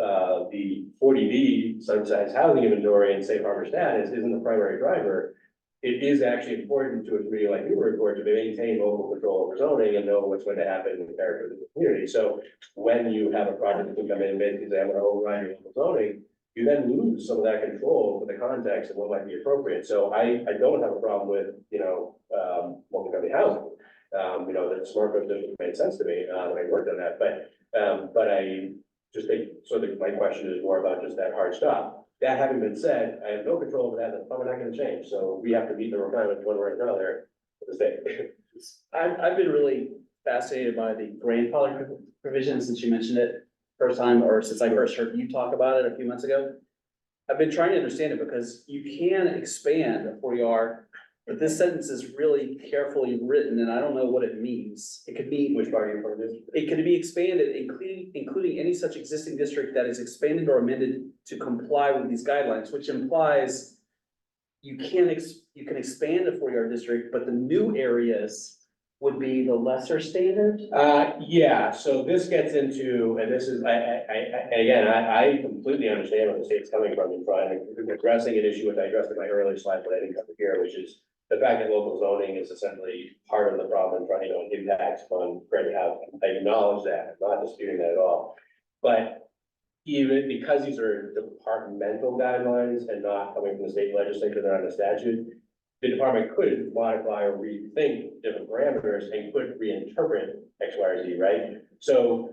the 40B subsidized housing inventory and safe harbor status isn't the primary driver, it is actually important to a community like Newburyport to maintain local control over zoning and know what's going to happen in the character of the community. So when you have a project that can come in and basically say, I'm gonna override your local zoning, you then lose some of that control for the context of what might be appropriate. So I don't have a problem with, multifamily housing. The smart growth district made sense to me, when I worked on that, but I just think, so my question is more about just that hard stop. That having been said, I have no control over that, that's probably not gonna change, so we have to meet the requirements one way or another for the state. I've been really fascinated by the grandfather provision since you mentioned it first time, or since I first heard you talk about it a few months ago. I've been trying to understand it because you can expand a 40R, but this sentence is really carefully written and I don't know what it means. It could mean, Which part of your part is? it could be expanded, including any such existing district that is expanded or amended to comply with these guidelines, which implies you can expand a 40R district, but the new areas would be the lesser standard. Yeah, so this gets into, and this is, I completely understand where the state's coming from in trying to addressing an issue which I addressed in my earlier slide, but I didn't cover here, which is the fact that local zoning is essentially part of the problem, trying to impact on credit housing. I acknowledge that, I'm not disputing that at all. But even because these are departmental guidelines and not coming from the state legislature, they're on the statute, the department could modify or rethink different parameters and could reinterpret X, Y, or Z, right? So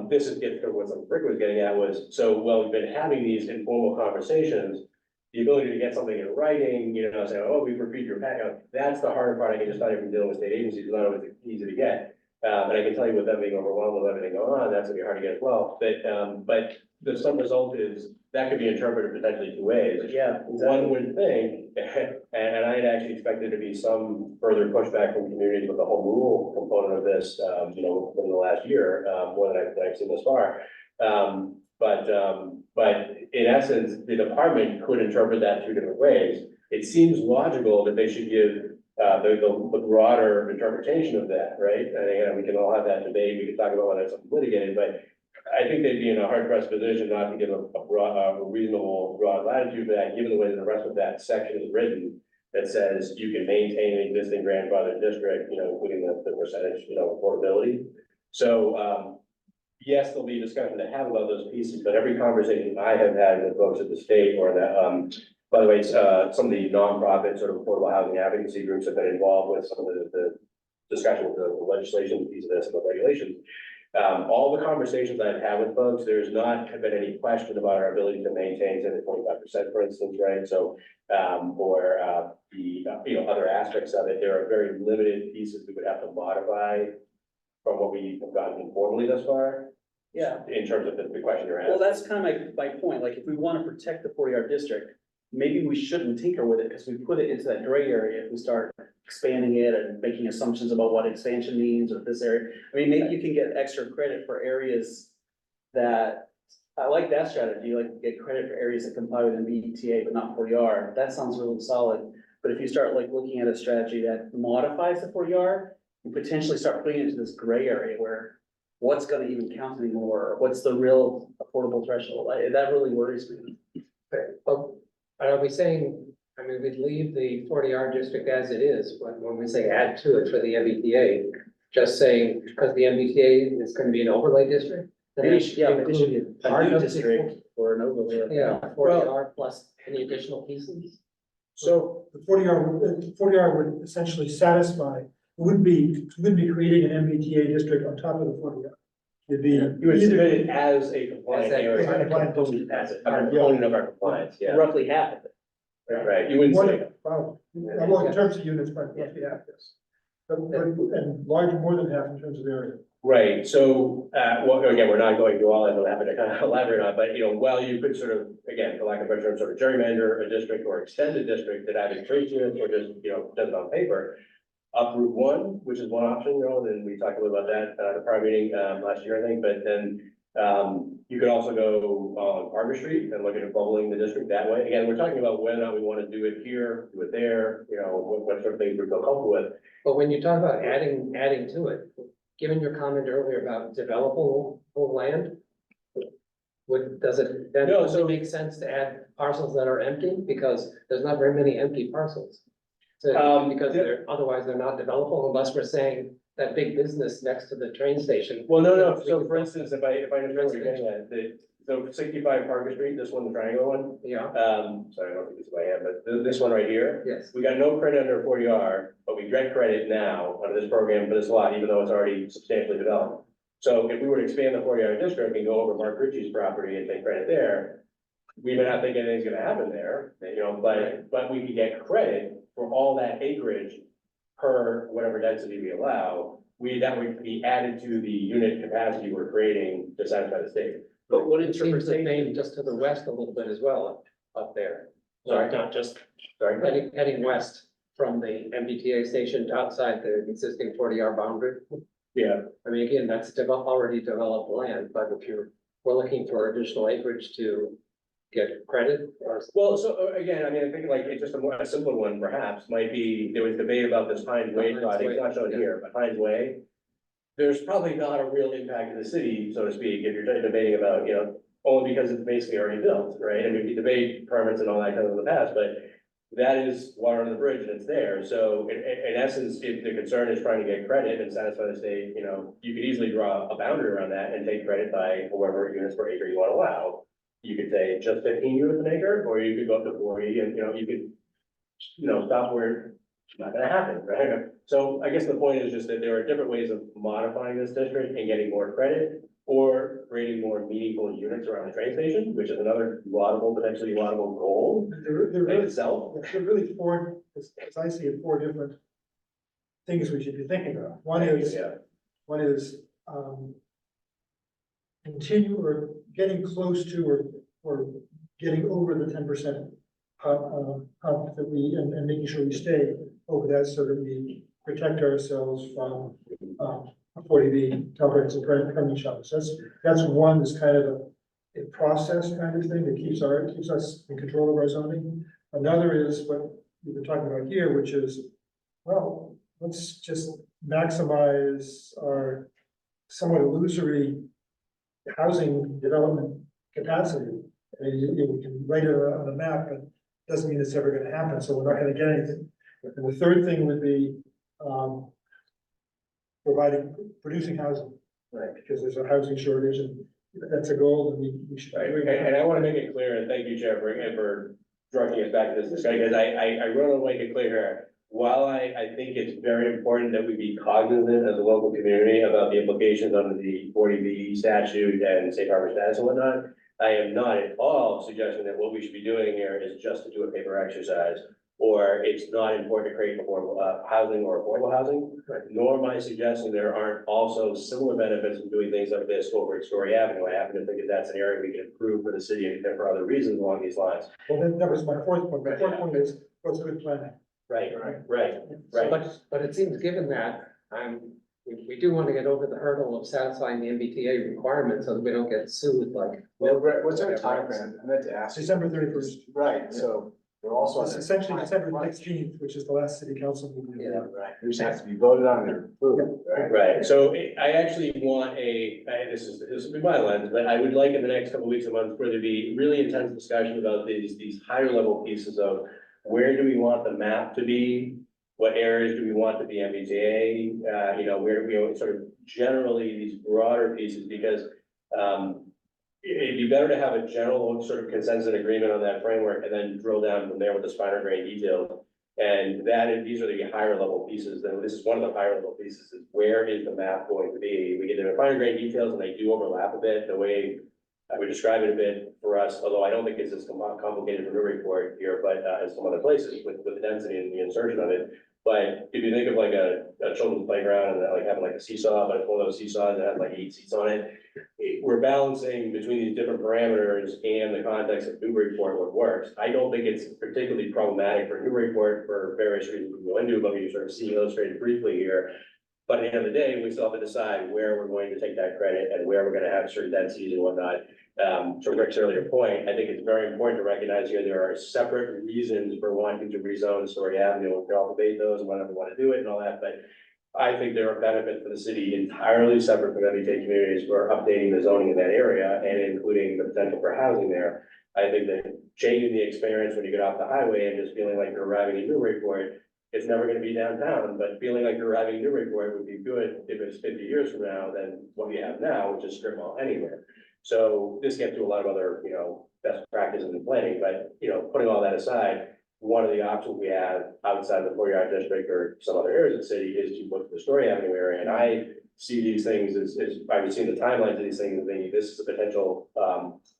this is what some Rick was getting at was, so while we've been having these informal conversations, the ability to get something in writing, say, oh, we've repeated your packet, that's the hard part. I can just not even deal with state agencies, it's not always easy to get. And I can tell you with them being overwhelmed with everything going on, that's gonna be hard to get as well. But the sum result is that could be interpreted potentially two ways. Yeah. One would think, and I had actually expected to be some further pushback from communities with the home rule component of this, within the last year, more than I've seen thus far. But in essence, the department could interpret that two different ways. It seems logical that they should give the broader interpretation of that, right? And again, we can all have that debate, we can talk about whether it's litigated, but I think they'd be in a hard pressed position not to give a reasonable broad latitude for that, given the way that the rest of that section is written. That says you can maintain an existing grandfather district, including the percentage, affordability. So, yes, there'll be discussion to have about those pieces, but every conversation I have had with folks at the state or that, by the way, some of the nonprofit sort of affordable housing advocacy groups have been involved with some of the discussion with the legislation piece of this and the regulations. All the conversations I've had with folks, there's not been any question about our ability to maintain, say, the 25%, for instance, right? So, or the other aspects of it, there are very limited pieces we would have to modify from what we have gotten informally thus far. Yeah. In terms of the question you're asking. Well, that's kind of my point. Like, if we want to protect the 40R district, maybe we shouldn't tinker with it because we put it into that gray area if we start expanding it and making assumptions about what expansion means or this area. I mean, maybe you can get extra credit for areas that, I like that strategy, like get credit for areas that comply with MBTA, but not 40R. That sounds really solid. But if you start like looking at a strategy that modifies the 40R, you potentially start putting it into this gray area where what's gonna even count anymore? What's the real affordable threshold? That really worries me. Are we saying, we'd leave the 40R district as it is, when we say add to it for the MBTA, just saying, because the MBTA is gonna be an overlay district? Then Maybe, it should yeah, maybe it should be include a part new of the district or an overlay. Yeah, 40R plus any additional pieces? So the 40R would essentially satisfy, wouldn't be creating an MBTA district on top of the 40R. It'd be You would submit it as a compliant As a area, compliant as a component of our compliance, yeah. Roughly half of it. Right, you wouldn't say, Probably, well, in terms of units, but yeah, yes. And large, more than half in terms of area. right, so, well, again, we're not going through all that, I'm happy to kind of elaborate on, but, while you could sort of, again, for lack of a better term, sort of gerrymander a district or extend a district that added 3 units or just, does it on paper. Uproot one, which is one option, and we talked a little about that at a prior meeting, last year, I think, but then, You could also go on Parker Street and look at bubbling the district that way. Again, we're talking about whether or not we want to do it here, do it there, what sort of things we feel comfortable with. But when you talk about adding to it, given your comment earlier about developable land, does it then No, only so- make sense to add parcels that are empty? Because there's not very many empty parcels. So, because otherwise they're not developable unless we're saying that big business next to the train station. Well, no, you no, know, so we for could- instance, if I understand what you're getting at, so 65 Parker Street, this one, the triangle one, Yeah, sorry, I don't think it's in my head, but this one right here. yes. We got no credit under 40R, but we get credit now under this program for this lot, even though it's already substantially developed. So if we were to expand the 40R district and go over Mark Ritchie's property and take credit there, we may not think anything's gonna happen there, but we could get credit for all that acreage per whatever density we allow. That would be added to the unit capacity we're creating to satisfy the state. But what It seems the interpretation, same just to the west a little bit as well, up there. Sorry. not just, Sorry. Heading west from the MBTA station to outside the existing 40R boundary. Yeah, I mean, again, that's already developed land, but if we're looking for additional acreage to get credit or. well, so again, I mean, I think like it's just a simpler one perhaps might be, there was debate about this Hines Way Hines project, it's not shown Way, yeah. here, but Hines Way. There's probably not a real impact to the city, so to speak, if you're debating about, only because it's basically already built, right? I mean, we debate permits and all that kind of in the past, but that is water under the bridge and it's there. So in essence, if the concern is trying to get credit and satisfy the state, you could easily draw a boundary around that and take credit by however units per acre you want to allow. You could say just 15 units an acre, or you could go up to 40 and, you could, stop where it's not gonna happen, right? So I guess the point is just that there are different ways of modifying this district and getting more credit or creating more meaningful units around the train station, which is another potentially laudable goal There in really, itself. there are really four, as I see it, four different things we should be thinking about. One is, continue or getting close to or getting over the 10% hump that and making sure we stay over that so that we protect ourselves from 40B comprehensive permit shops. That's one that's kind of a process kind of thing that keeps us in control of our zoning. Another is what we've been talking about here, which is, well, let's just maximize our somewhat illusory housing development capacity. I mean, we can write it on a map, but doesn't mean it's ever gonna happen, so we're not gonna get anything. And the third thing would be, producing housing. Right. Because there's a housing shortage and that's a goal that we should. Right, and I want to make it clear, and thank you, Chair, for directing us back to this discussion, because I really want to make it clear here. While I think it's very important that we be cognizant as a local community about the implications under the 40B statute and safe harbor status and whatnot, I am not at all suggesting that what we should be doing here is just to do a paper exercise, or it's not important to create affordable housing or affordable housing, nor am I suggesting there aren't also similar benefits in doing things like this over at Story Avenue. I happen to think that that's an area we can improve for the city and for other reasons along these lines. Well, that was my fourth point. My fourth point is, what's good planning? Right. But it seems given that, we do want to get over the hurdle of satisfying the MBTA requirements so that we don't get sued like. Well, Brett, what's our timeframe? I meant to ask you. December 31st. Right, so we're also. It's essentially December 16th, which is the last city council meeting. Yeah. Right, it just has to be voted on and approved, right? Right, so I actually want this will be my lens, but I would like in the next couple of weeks, a month, for there to be really intense discussion about these higher level pieces of where do we want the map to be? What areas do we want to be MBTA? Where we sort of generally these broader pieces, because it'd be better to have a general sort of consensus and agreement on that framework and then drill down from there with the finer grain detail. And these are the higher level pieces. Then this is one of the higher level pieces, is where is the map going to be? We get the finer grain details and they do overlap a bit. The way I would describe it a bit for us, although I don't think it's as complicated for Newburyport here, but as some other places with the density and the insertion of it. But if you think of like a children's playground and like having like a seesaw, but it's one of those seesaws that has like 8 seats on it, we're balancing between these different parameters and the context of Newburyport, what works. I don't think it's particularly problematic for Newburyport for various reasons we go into, but you sort of see illustrated briefly here. But at the end of the day, we still have to decide where we're going to take that credit and where we're gonna have certain densities and whatnot. To Rick's earlier point, I think it's very important to recognize here, there are separate reasons for wanting to rezone Story Avenue. We can all debate those and whenever we want to do it and all that, but I think there are benefits for the city entirely separate from MBTA communities for updating the zoning in that area and including the potential for housing there. I think that changing the experience when you get off the highway and just feeling like you're arriving in Newburyport, it's never gonna be downtown, but feeling like you're arriving in Newburyport would be good if it's 50 years from now than what we have now, which is strip mall anywhere. So this gets to a lot of other, best practices in planning, but, putting all that aside, one of the options we have outside the 4-yard district or some other areas of the city is to look at the Story Avenue area, and I see these things as I've seen the timelines of these things, and thinking this is a potential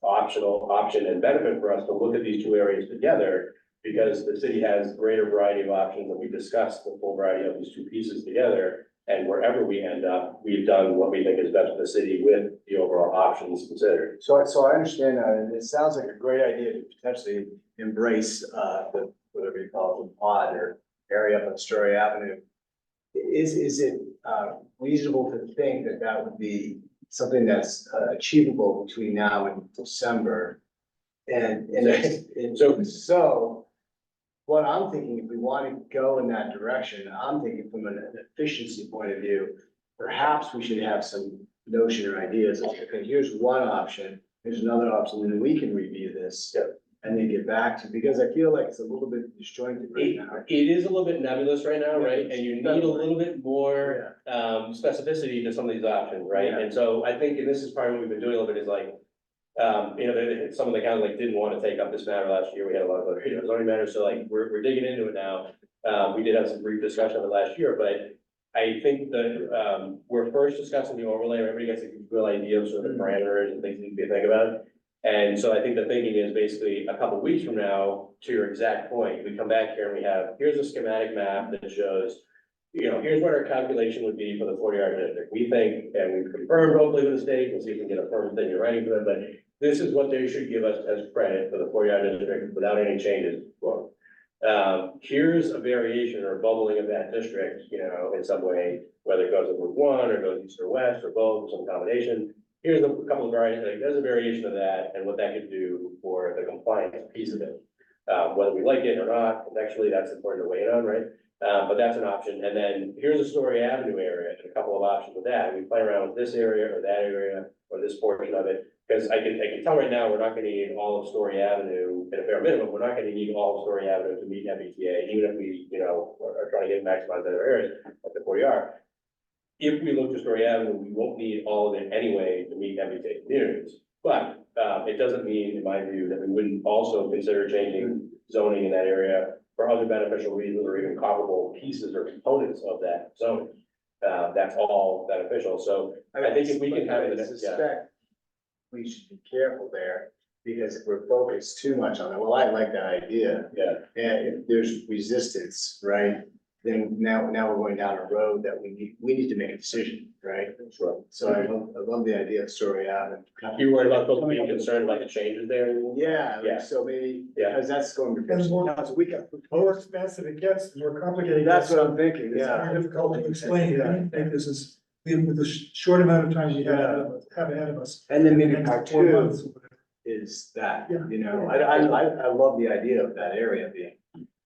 option and benefit for us to look at these two areas together, because the city has greater variety of options, and we discussed the full variety of these two pieces together. And wherever we end up, we've done what we think is best for the city with the overall options considered. So I understand that, and it sounds like a great idea to potentially embrace, whatever you call it, the pod or area up on Story Avenue. Is it, reasonable to think that that would be something that's achievable between now and December? So what I'm thinking, if we want to go in that direction, I'm thinking from an efficiency point of view, perhaps we should have some notion or ideas of, okay, here's one option, here's another option, and then we can review this. Yep. And then get back to, because I feel like it's a little bit disjointed right now. It is a little bit nebulous right now, right? And you need a little bit more specificity to some of these options, right? Yeah. And so I think, and this is part of what we've been doing a little bit, is like, some of the counties like didn't want to take up this matter last year. We had a lot of other zoning matters, so like we're digging into it now. We did have some brief discussion of it last year, but I think that we're first discussing the overlay. Everybody gets a real idea of sort of the parameters and things that you think about. And so I think the thinking is basically a couple of weeks from now, to your exact point, we come back here and we have, here's a schematic map that shows, here's what our calculation would be for the 40-yard district. We think, and we've confirmed hopefully with the state, we'll see if we can get a firm thing in writing for them, but this is what they should give us as credit for the 40-yard district without any changes. Well, here's a variation or a bubbling of that district, in some way, whether it goes to Route 1 or goes east or west or both, or some combination. Here's a couple of variations, like there's a variation of that and what that could do for the compliance piece of it. Whether we like it or not, contextually, that's important to weigh in on, right? But that's an option. And then here's a Story Avenue area and a couple of options with that. We play around with this area or that area or this portion of it. Because I can tell right now, we're not gonna need all of Story Avenue at a bare minimum. We're not gonna need all of Story Avenue to meet MBTA, even if we, are trying to get maximized other areas like the 40-yard. If we look to Story Avenue, we won't need all of it anyway to meet MBTA communities. But it doesn't mean, in my view, that we wouldn't also consider changing zoning in that area for other beneficial reasons or even comparable pieces or components of that zoning. That's all beneficial. So I think if we can have I the suspect we should be careful there, because if we're focused too much on it, well, I like that idea. Yeah. And if there's resistance, right, then now we're going down a road that we need to make a decision, right? Sure. So I love the idea of Story Avenue. You're worried about folks being concerned about the changes there? Yeah, Yeah. so maybe, Yeah. because that's going to. And more- Council, we got. The more expensive it gets, the more complicated it That's gets. what I'm thinking, It's yeah. very difficult to explain. I don't think this is, with the short amount of time we have ahead of us. And then maybe the next part 4 two months or whatever. is that, Yeah. I love the idea of that area being,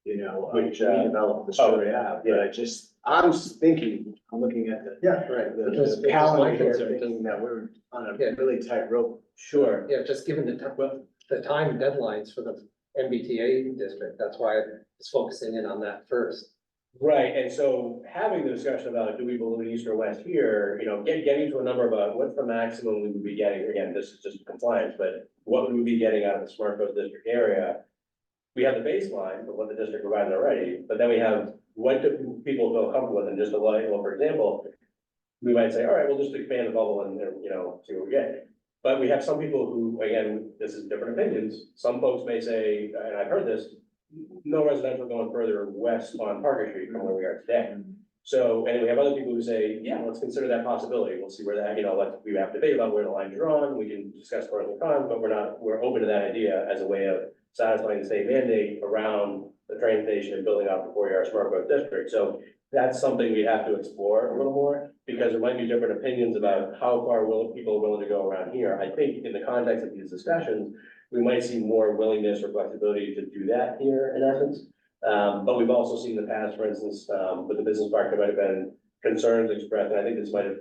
Which, redevelop the Story Ave, but I'm just thinking, I'm looking at the. Yeah. Right, Because- the calendar because here, my concern thinking that we're on a Yeah. really tight rope. Sure. Yeah, just given the time deadlines for the MBTA district, that's why it's focusing in on that first. Right, and so having the discussion about do we believe east or west here, getting to a number about what's the maximum we would be getting, again, this is just compliance, but what would we be getting out of the Smart Growth District area? We have the baseline of what the district provided already, but then we have what do people feel comfortable with, and just for example, we might say, all right, we'll just expand the bubble and, see what we get. But we have some people who, again, this is different opinions. Some folks may say, and I've heard this, no residential going further west on Parker Street from where we are today. So, and we have other people who say, yeah, let's consider that possibility. We'll see where that, we have to debate about where the lines are drawn. We can discuss pros and cons, but we're open to that idea as a way of satisfying the state mandate around the train station and building out the 4-yard smart growth district. So that's something we have to explore a little more, because there might be different opinions about how far people are willing to go around here. I think in the context of these discussions, we might see more willingness or flexibility to do that here in essence. But we've also seen in the past, for instance, with the business park, there might have been concerns expressed, and I think this might have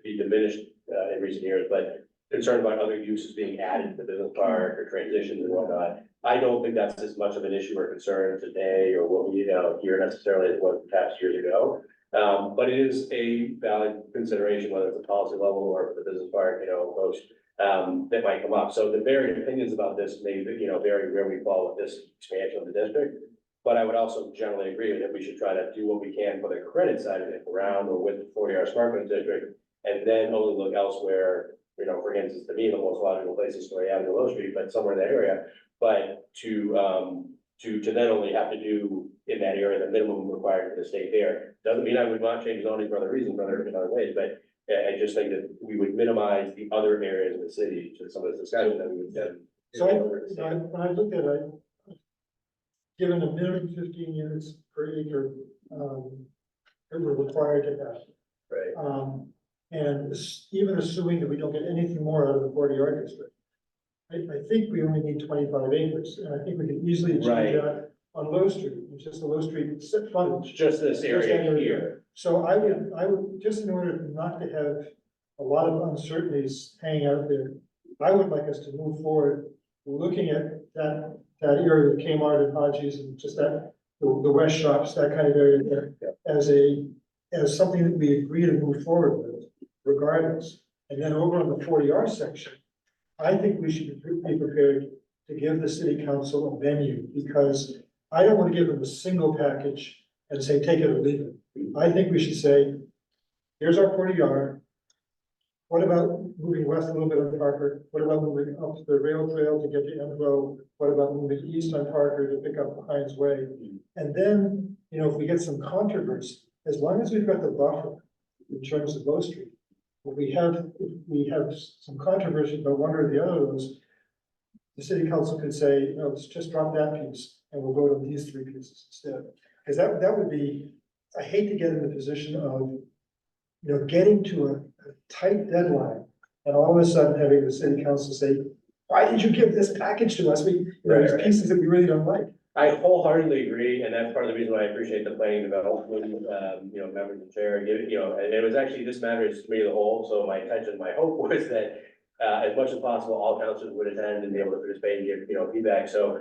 been diminished in recent years, but concerned about other uses being added to the business park or transitions and whatnot. I don't think that's as much of an issue or concern today, or what we, hear necessarily as it was perhaps years ago. But it is a valid consideration, whether it's a policy level or for the business park, approach, that might come up. So the varied opinions about this may, vary where we fall with this expansion of the district. But I would also generally agree that we should try to do what we can for the credit side of it around or with the 40R smart growth district, and then only look elsewhere. For instance, to me, the most logical place is Story Avenue, Low Street, but somewhere in that area. But to then only have to do in that area the minimum required for the state there, doesn't mean I would not change zoning for other reasons, in other ways, but I just think that we would minimize the other areas of the city to some of this discussion that we would then. So when I looked at it, given a minimum 15 units per acre, that we're required to have. Right. And even assuming that we don't get anything more out of the 40R district, I think we only need 25 acres, and I think we can easily achieve Right. that on Low Street, it's just the Low Street frontage. Just this area here. So I would, just in order not to have a lot of uncertainties hanging out there, I would like us to move forward, looking at that area with Kmart and Hodges and just that, the West shops, that kind of area there, as something that we agree to move forward with regardless. And then over on the 40R section, I think we should be prepared to give the city council a venue, because I don't want to give them a single package and say, take it or leave it. I think we should say, here's our 40R. What about moving west a little bit on Parker? What about moving up to the rail trail to get to Enbro? What about moving east on Parker to pick up Hines Way? And then, if we get some controversy, as long as we've got the buffer in terms of Bow Street, if we have some controversy about one or the other of those, the city council could say, no, let's just drop that piece and we'll vote on these three pieces instead. Because that would be, I hate to get in the position of, getting to a tight deadline and all of a sudden having the city council say, why did you give this package to us? There's pieces that we really don't like. I wholeheartedly agree, and that's part of the reason why I appreciate the planning development, members and chair, and it was actually, this matters to me the whole, so my intention, my hope was that as much as possible, all councils would attend and be able to participate and give, feedback, so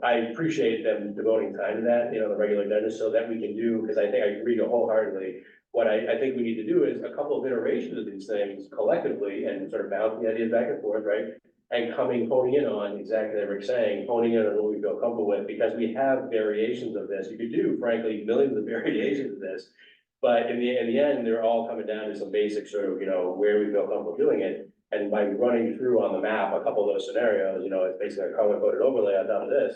I appreciate them devoting time to that, the regular agenda, so that we can do, because I think I agree wholeheartedly. What I think we need to do is a couple of iterations of these things collectively and sort of bouncing the ideas back and forth, right? And honing in on exactly what Rick's saying, honing in on what we feel comfortable with, because we have variations of this. You could do, frankly, millions of variations of this. But in the end, they're all coming down to some basic sort of, where we feel comfortable doing it. And by running through on the map a couple of those scenarios, it's basically a color-coded overlay on top of this.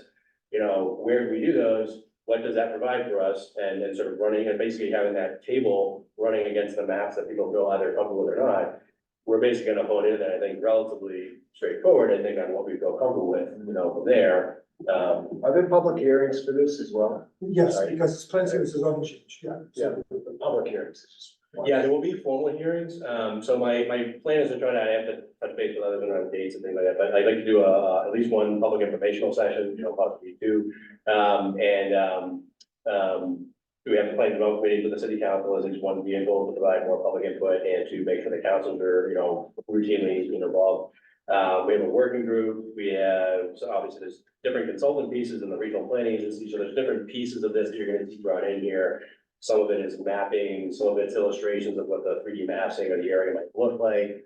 Where do we do those? What does that provide for us? And then sort of running and basically having that table running against the maps that people feel either comfortable with or not. We're basically gonna hone in, and I think relatively straightforward, I think, on what we feel comfortable with, from there. Are there public hearings for this as well? Yes, because it's plenty of this is on change, yeah. Yeah, public hearings. Yeah, there will be formal hearings. So my plan is to try to, I have to touch base with others on dates and things like that, but I'd like to do at least one public informational session, possibly two. We have the planning development committee with the city council as least one vehicle to provide more public input and to make sure the councils are, routinely involved. We have a working group. We have, so obviously there's different consultant pieces in the regional planning agency. So there's different pieces of this that you're going to see brought in here. Some of it is mapping, some of it's illustrations of what the 3D mapping of the area might look like.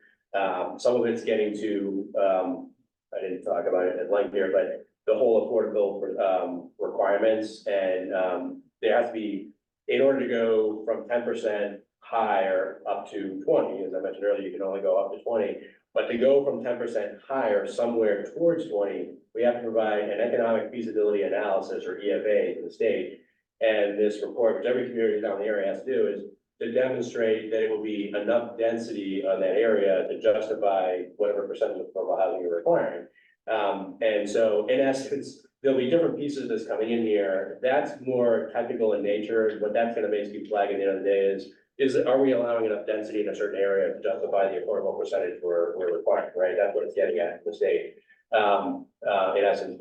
Some of it's getting to, I didn't talk about it at length here, but the whole affordable requirements, and there has to be, in order to go from 10% higher up to 20, as I mentioned earlier, you can only go up to 20. But to go from 10% higher somewhere towards 20, we have to provide an economic feasibility analysis, or EFA, to the state. And this report, which every community down the area has to do, is to demonstrate that it will be enough density on that area to justify whatever percentage of affordable housing you're requiring. And so in essence, there'll be different pieces that's coming in here. That's more technical in nature. What that's gonna basically flag at the end of the day is are we allowing enough density in a certain area to justify the affordable percentage we're requiring, right? That's what it's getting at, the state, in essence,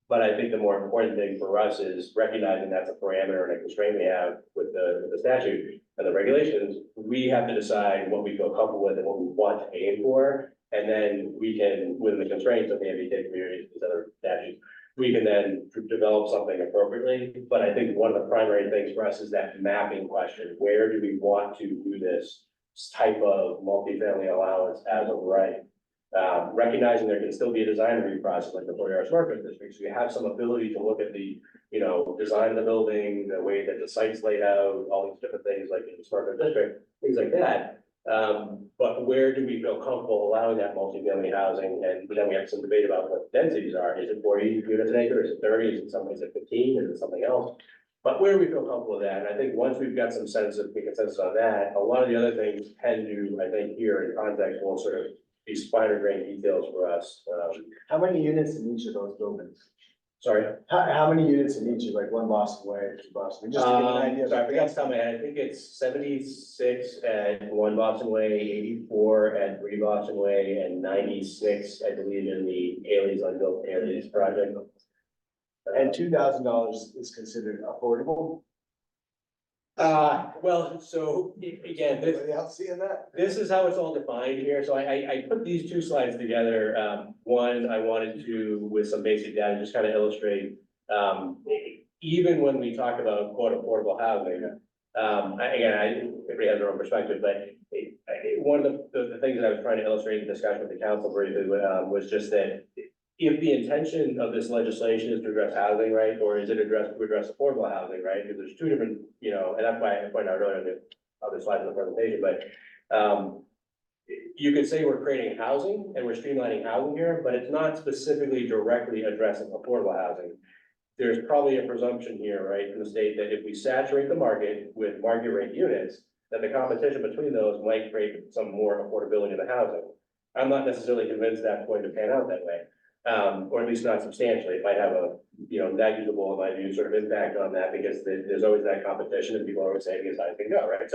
but I think the more important thing for us is recognizing that's a parameter and a constraint we have with the statute and the regulations. We have to decide what we feel comfortable with and what we want to aim for. And then we can, within the constraints of the MBTA communities, these other statutes, we can then develop something appropriately. But I think one of the primary things for us is that mapping question. Where do we want to do this type of multifamily allowance as of right? Recognizing there can still be a design review process like the 40R Smart Grid District, so you have some ability to look at the, design of the building, the way that the site's laid out, all these different things like in the Smart Grid District, things like that. But where do we feel comfortable allowing that multifamily housing? And then we have some debate about what the densities are. Is it 40 units an acre? Is it 30? Is it something, is it 15? Is it something else? But where do we feel comfortable with that? And I think once we've got some sense of consensus on that, a lot of the other things tend to, I think, here in context will sort of these finer grain details for us. How many units in each of those buildings? Sorry. How many units in each, like one Boston Way, two Boston, just to give an idea. Sorry, I forgot to tell me, I think it's 76 at 1 Boston Way, 84 at 3 Boston Way, and 96, I believe, in the Haley's unbuilt Haley's project. And $2,000 is considered affordable? Well, so again, this, Anybody else seeing that? this is how it's all defined here, so I put these two slides together. One, I wanted to, with some basic data, just kind of illustrate, even when we talk about quote affordable housing, everybody has their own perspective, but one of the things that I was trying to illustrate in discussion with the council briefly, was just that if the intention of this legislation is to address housing, right, or is it to address affordable housing, right? Because there's two different, and that's why I pointed out earlier in the other slides of the presentation, but you could say we're creating housing and we're streamlining housing here, but it's not specifically directly addressing affordable housing. There's probably a presumption here, right, in the state that if we saturate the market with market rate units, that the competition between those might create some more affordability in the housing. I'm not necessarily convinced that's going to pan out that way. Or at least not substantially. It might have a, negligible, in my view, sort of impact on that because there's always that competition and people are always saying as high as they go, right?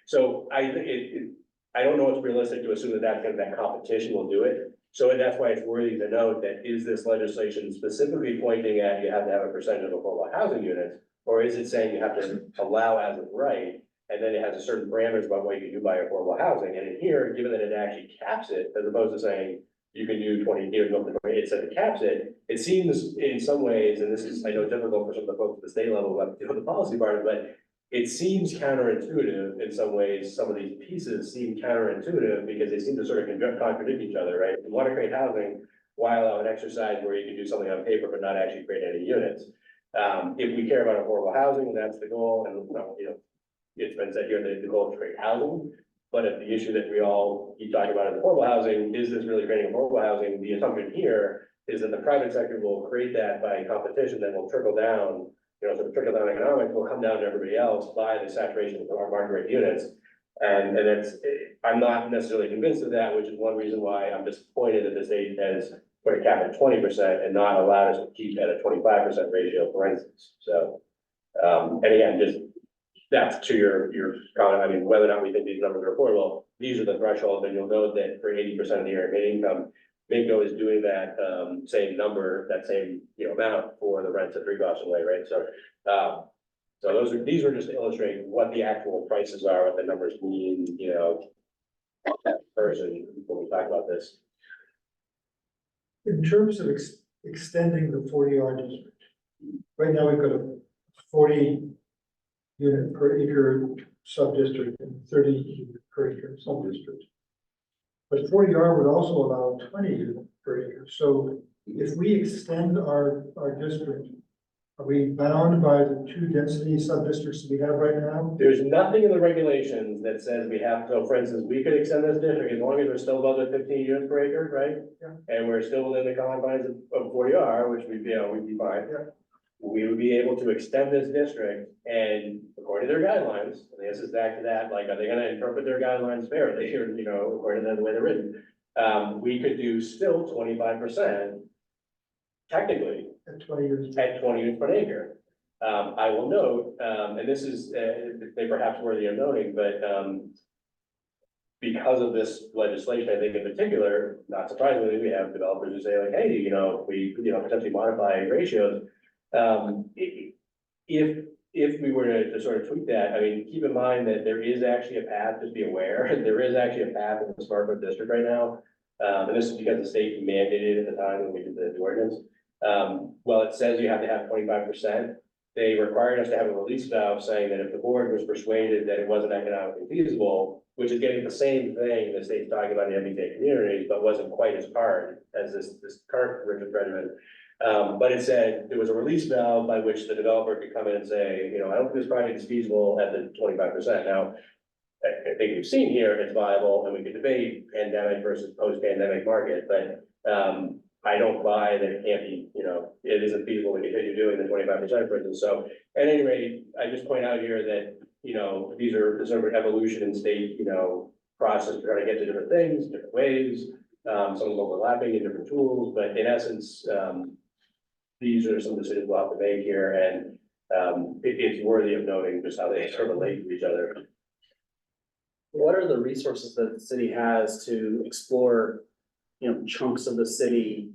So I don't know it's realistic to assume that that competition will do it. So that's why it's worthy to note that is this legislation specifically pointing at you have to have a percentage of affordable housing units, or is it saying you have to allow as of right? And then it has a certain parameters about what you can do by affordable housing. And in here, given that it actually caps it, as opposed to saying, you can do 20 years, it said it caps it. It seems in some ways, and this is, I know, difficult for some of the folks at the state level who have to deal with the policy part, but it seems counterintuitive in some ways. Some of these pieces seem counterintuitive because they seem to sort of contradict each other, right? You want to create housing, why allow an exercise where you can do something on paper but not actually create any units? If we care about affordable housing, that's the goal, and it's been said here that the goal is to create housing. But if the issue that we all keep talking about is affordable housing, is this really creating affordable housing? The assumption here is that the private sector will create that by competition that will trickle down, sort of trickle down economics will come down to everybody else by the saturation of our market rate units. And I'm not necessarily convinced of that, which is one reason why I'm disappointed that the state has put a cap at 20% and not allowed us to keep at a 25% ratio, for instance. So, and again, just that's to your comment. I mean, whether or not we think these numbers are affordable, these are the thresholds, and you'll note that for 80% of the area median income, Minko is doing that same number, that same amount for the rents at 3 Boston Way, right? So these were just to illustrate what the actual prices are, what the numbers mean, that person when we talk about this. In terms of extending the 40R district, right now we've got a 40 unit per acre sub-district and 30 unit per acre sub-district. But 40R would also allow 20 unit per acre. So if we extend our district, are we bound by the 2 density sub-districts that we have right now? There's nothing in the regulations that says we have to, for instance, we could extend this district as long as we're still above the 15 units per acre, right? Yeah. And we're still within the confines of 40R, which we'd be fine. Yeah. We would be able to extend this district and according to their guidelines, and this is back to that, like, are they gonna interpret their guidelines fairly or, according to the way they're written? We could do still 25% technically, At 20 years. at 20 units per acre. I will note, and this is, they perhaps worthy of noting, but, because of this legislation, I think in particular, not surprisingly, we have developers who say like, hey, you know, we, you know, potentially modify ratios. If we were to sort of tweak that, I mean, keep in mind that there is actually a path, just be aware, there is actually a path in the smart growth district right now. And this is because the state mandated it at the time when we did the ordinance. Well, it says you have to have 25%. They required us to have a release valve saying that if the board was persuaded that it wasn't economically feasible, which is getting the same thing the state's talking about in the MBTA communities, but wasn't quite as hard as this current Richard regimen. But it said there was a release valve by which the developer could come in and say, you know, I don't think this project is feasible at the 25%. Now, I think we've seen here it's viable, and we could debate pandemic versus post-pandemic market, but I don't buy that it can't be, you know, it isn't feasible to continue doing the 25%, for instance. So at any rate, I just point out here that, you know, these are sort of an evolution in state, you know, process to try to get to different things, different ways, some is overlapping in different tools, but in essence, these are some decisions we'll have to make here, and it's worthy of noting just how they sort of relate to each other. What are the resources that the city has to explore, you know, chunks of the city?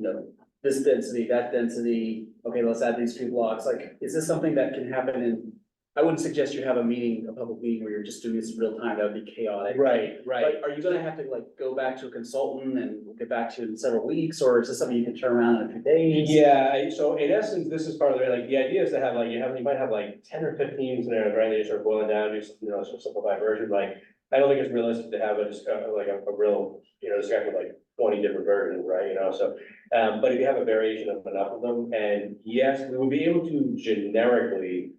You know, this density, that density, okay, let's add these 2 blocks, like, is this something that can happen in? I wouldn't suggest you have a meeting, a public meeting where you're just doing this in real time, that would be chaotic. Right. But are you gonna have to like go back to a consultant and we'll get back to you in several weeks, or is this something you can turn around in a few days? Yeah, so in essence, this is part of the, like, the idea is to have, like, you might have like 10 or 15 scenarios, right? They sort of boil it down to, you know, some simplified version, like, I don't think it's realistic to have a real, you know, discussion with like 20 different versions, right? You know, so, but if you have a variation of enough of them, and yes, we will be able to generically,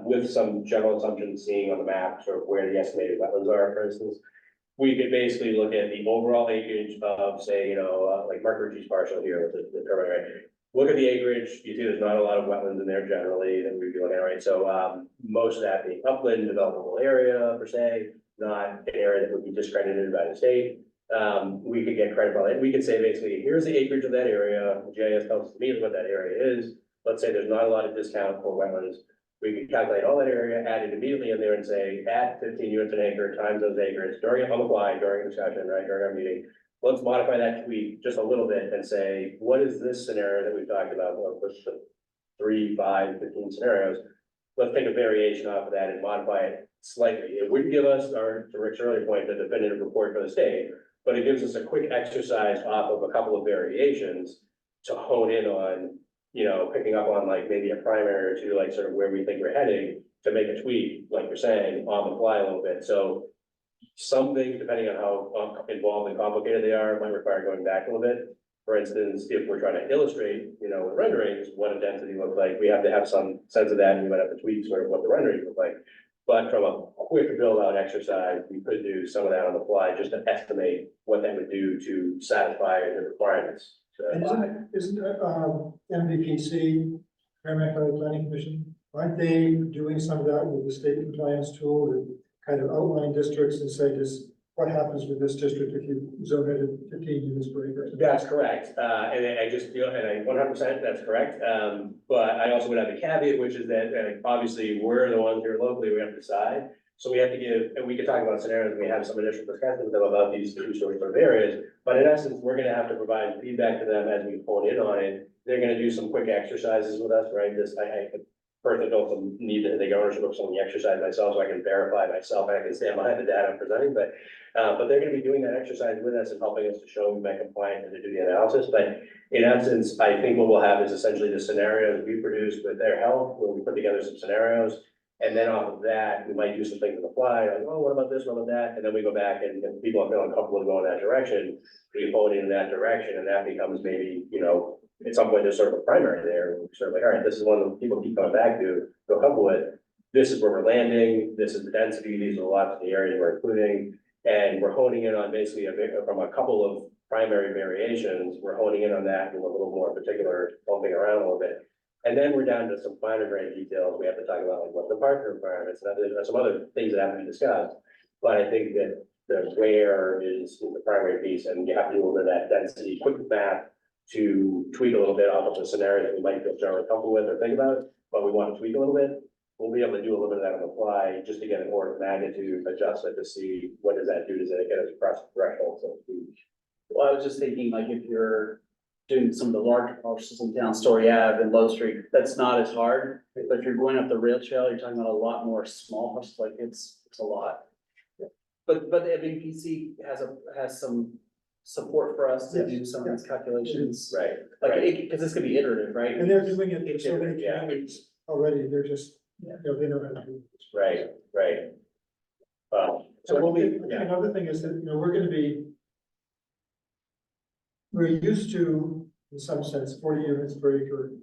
with some general assumptions, seeing on the map, sort of where the estimated wetlands are, for instance, we could basically look at the overall acreage of, say, you know, like Mark Ritchie's parcel here with the permit, right? Look at the acreage, you see there's not a lot of wetlands in there generally that we'd be looking at, right? So, most of that being upland developable area per se, not an area that would be discredited by the state. We could get credit for it. We could say basically, here's the acreage of that area. The GIS tells us immediately what that area is. Let's say there's not a lot of discount for wetlands. We could calculate all that area, add it immediately in there and say, at 15 units an acre times those acres during on the fly, during discussion, right, during our meeting. Let's modify that tweet just a little bit and say, what is this scenario that we've talked about? Well, push the 3, 5, 15 scenarios. Let's take a variation off of that and modify it slightly. It wouldn't give us, to Rick's earlier point, the definitive report for the state, but it gives us a quick exercise off of a couple of variations to hone in on, you know, picking up on like maybe a primary or two, like sort of where we think we're heading, to make a tweak, like you're saying, on the fly a little bit. So some things, depending on how involved and complicated they are, might require going back a little bit. For instance, if we're trying to illustrate, you know, with renderings, what a density looks like, we have to have some sense of that, and we might have to tweak sort of what the renderings look like. But from a quick build out exercise, we could do some of that on the fly, just to estimate what that would do to satisfy the requirements. So, And isn't MVPC, Environmental Planning Commission, aren't they doing some of that with the state compliance tool to kind of outline districts and say this, what happens with this district if you zone it at 15 units per acre? that's correct, and I just feel, and I 100%, that's correct, but I also would have a caveat, which is that, obviously, we're the ones here locally, we have to decide. So we have to give, and we could talk about scenarios, we have some initial discussions with them about these 2 sort of areas, but in essence, we're gonna have to provide feedback to them as we hone in on it. They're gonna do some quick exercises with us, right? I personally don't need to take ownership of some of the exercise myself, so I can verify myself, and I can stand behind the data I'm presenting, but they're gonna be doing that exercise with us and helping us to show we've been compliant and to do the analysis. But in essence, I think what we'll have is essentially the scenarios we produced with their help, where we put together some scenarios. And then off of that, we might do some things on the fly, like, oh, what about this, what about that? And then we go back and people are feeling comfortable to go in that direction. We hold it in that direction, and that becomes maybe, you know, at some point, there's sort of a primary there. We're sort of like, all right, this is one that people keep coming back to, feel comfortable with. This is where we're landing. This is the density. These are the lots of the areas we're including. And we're honing in on basically from a couple of primary variations, we're honing in on that with a little more particular bumping around a little bit. And then we're down to some finer grain details. We have to talk about like what the parking requirements, and there's some other things that have to be discussed. But I think that the where is the primary piece, and you have to do a little bit of that density, quick math to tweak a little bit off of the scenario that we might feel generally comfortable with or think about, but we want to tweak a little bit. We'll be able to do a little bit of that on the fly, just to get an order of magnitude adjustment to see what does that do, does it get us across the threshold, so to speak. Well, I was just thinking, like, if you're doing some of the larger parcels in town, Story Ave and Low Street, that's not as hard. But if you're going up the rail trail, you're talking about a lot more small parcels, like it's a lot. But the MAPC has some support for us to Yes, do some of these calculations. Right, Like, right. because it's gonna be iterative, right? And they're doing it in so many Yeah. communities already, they're just, you know, they know how to do it. Right, right. So we'll I be, think yeah, another thing is that, you know, we're used to, in some sense, 40 units per acre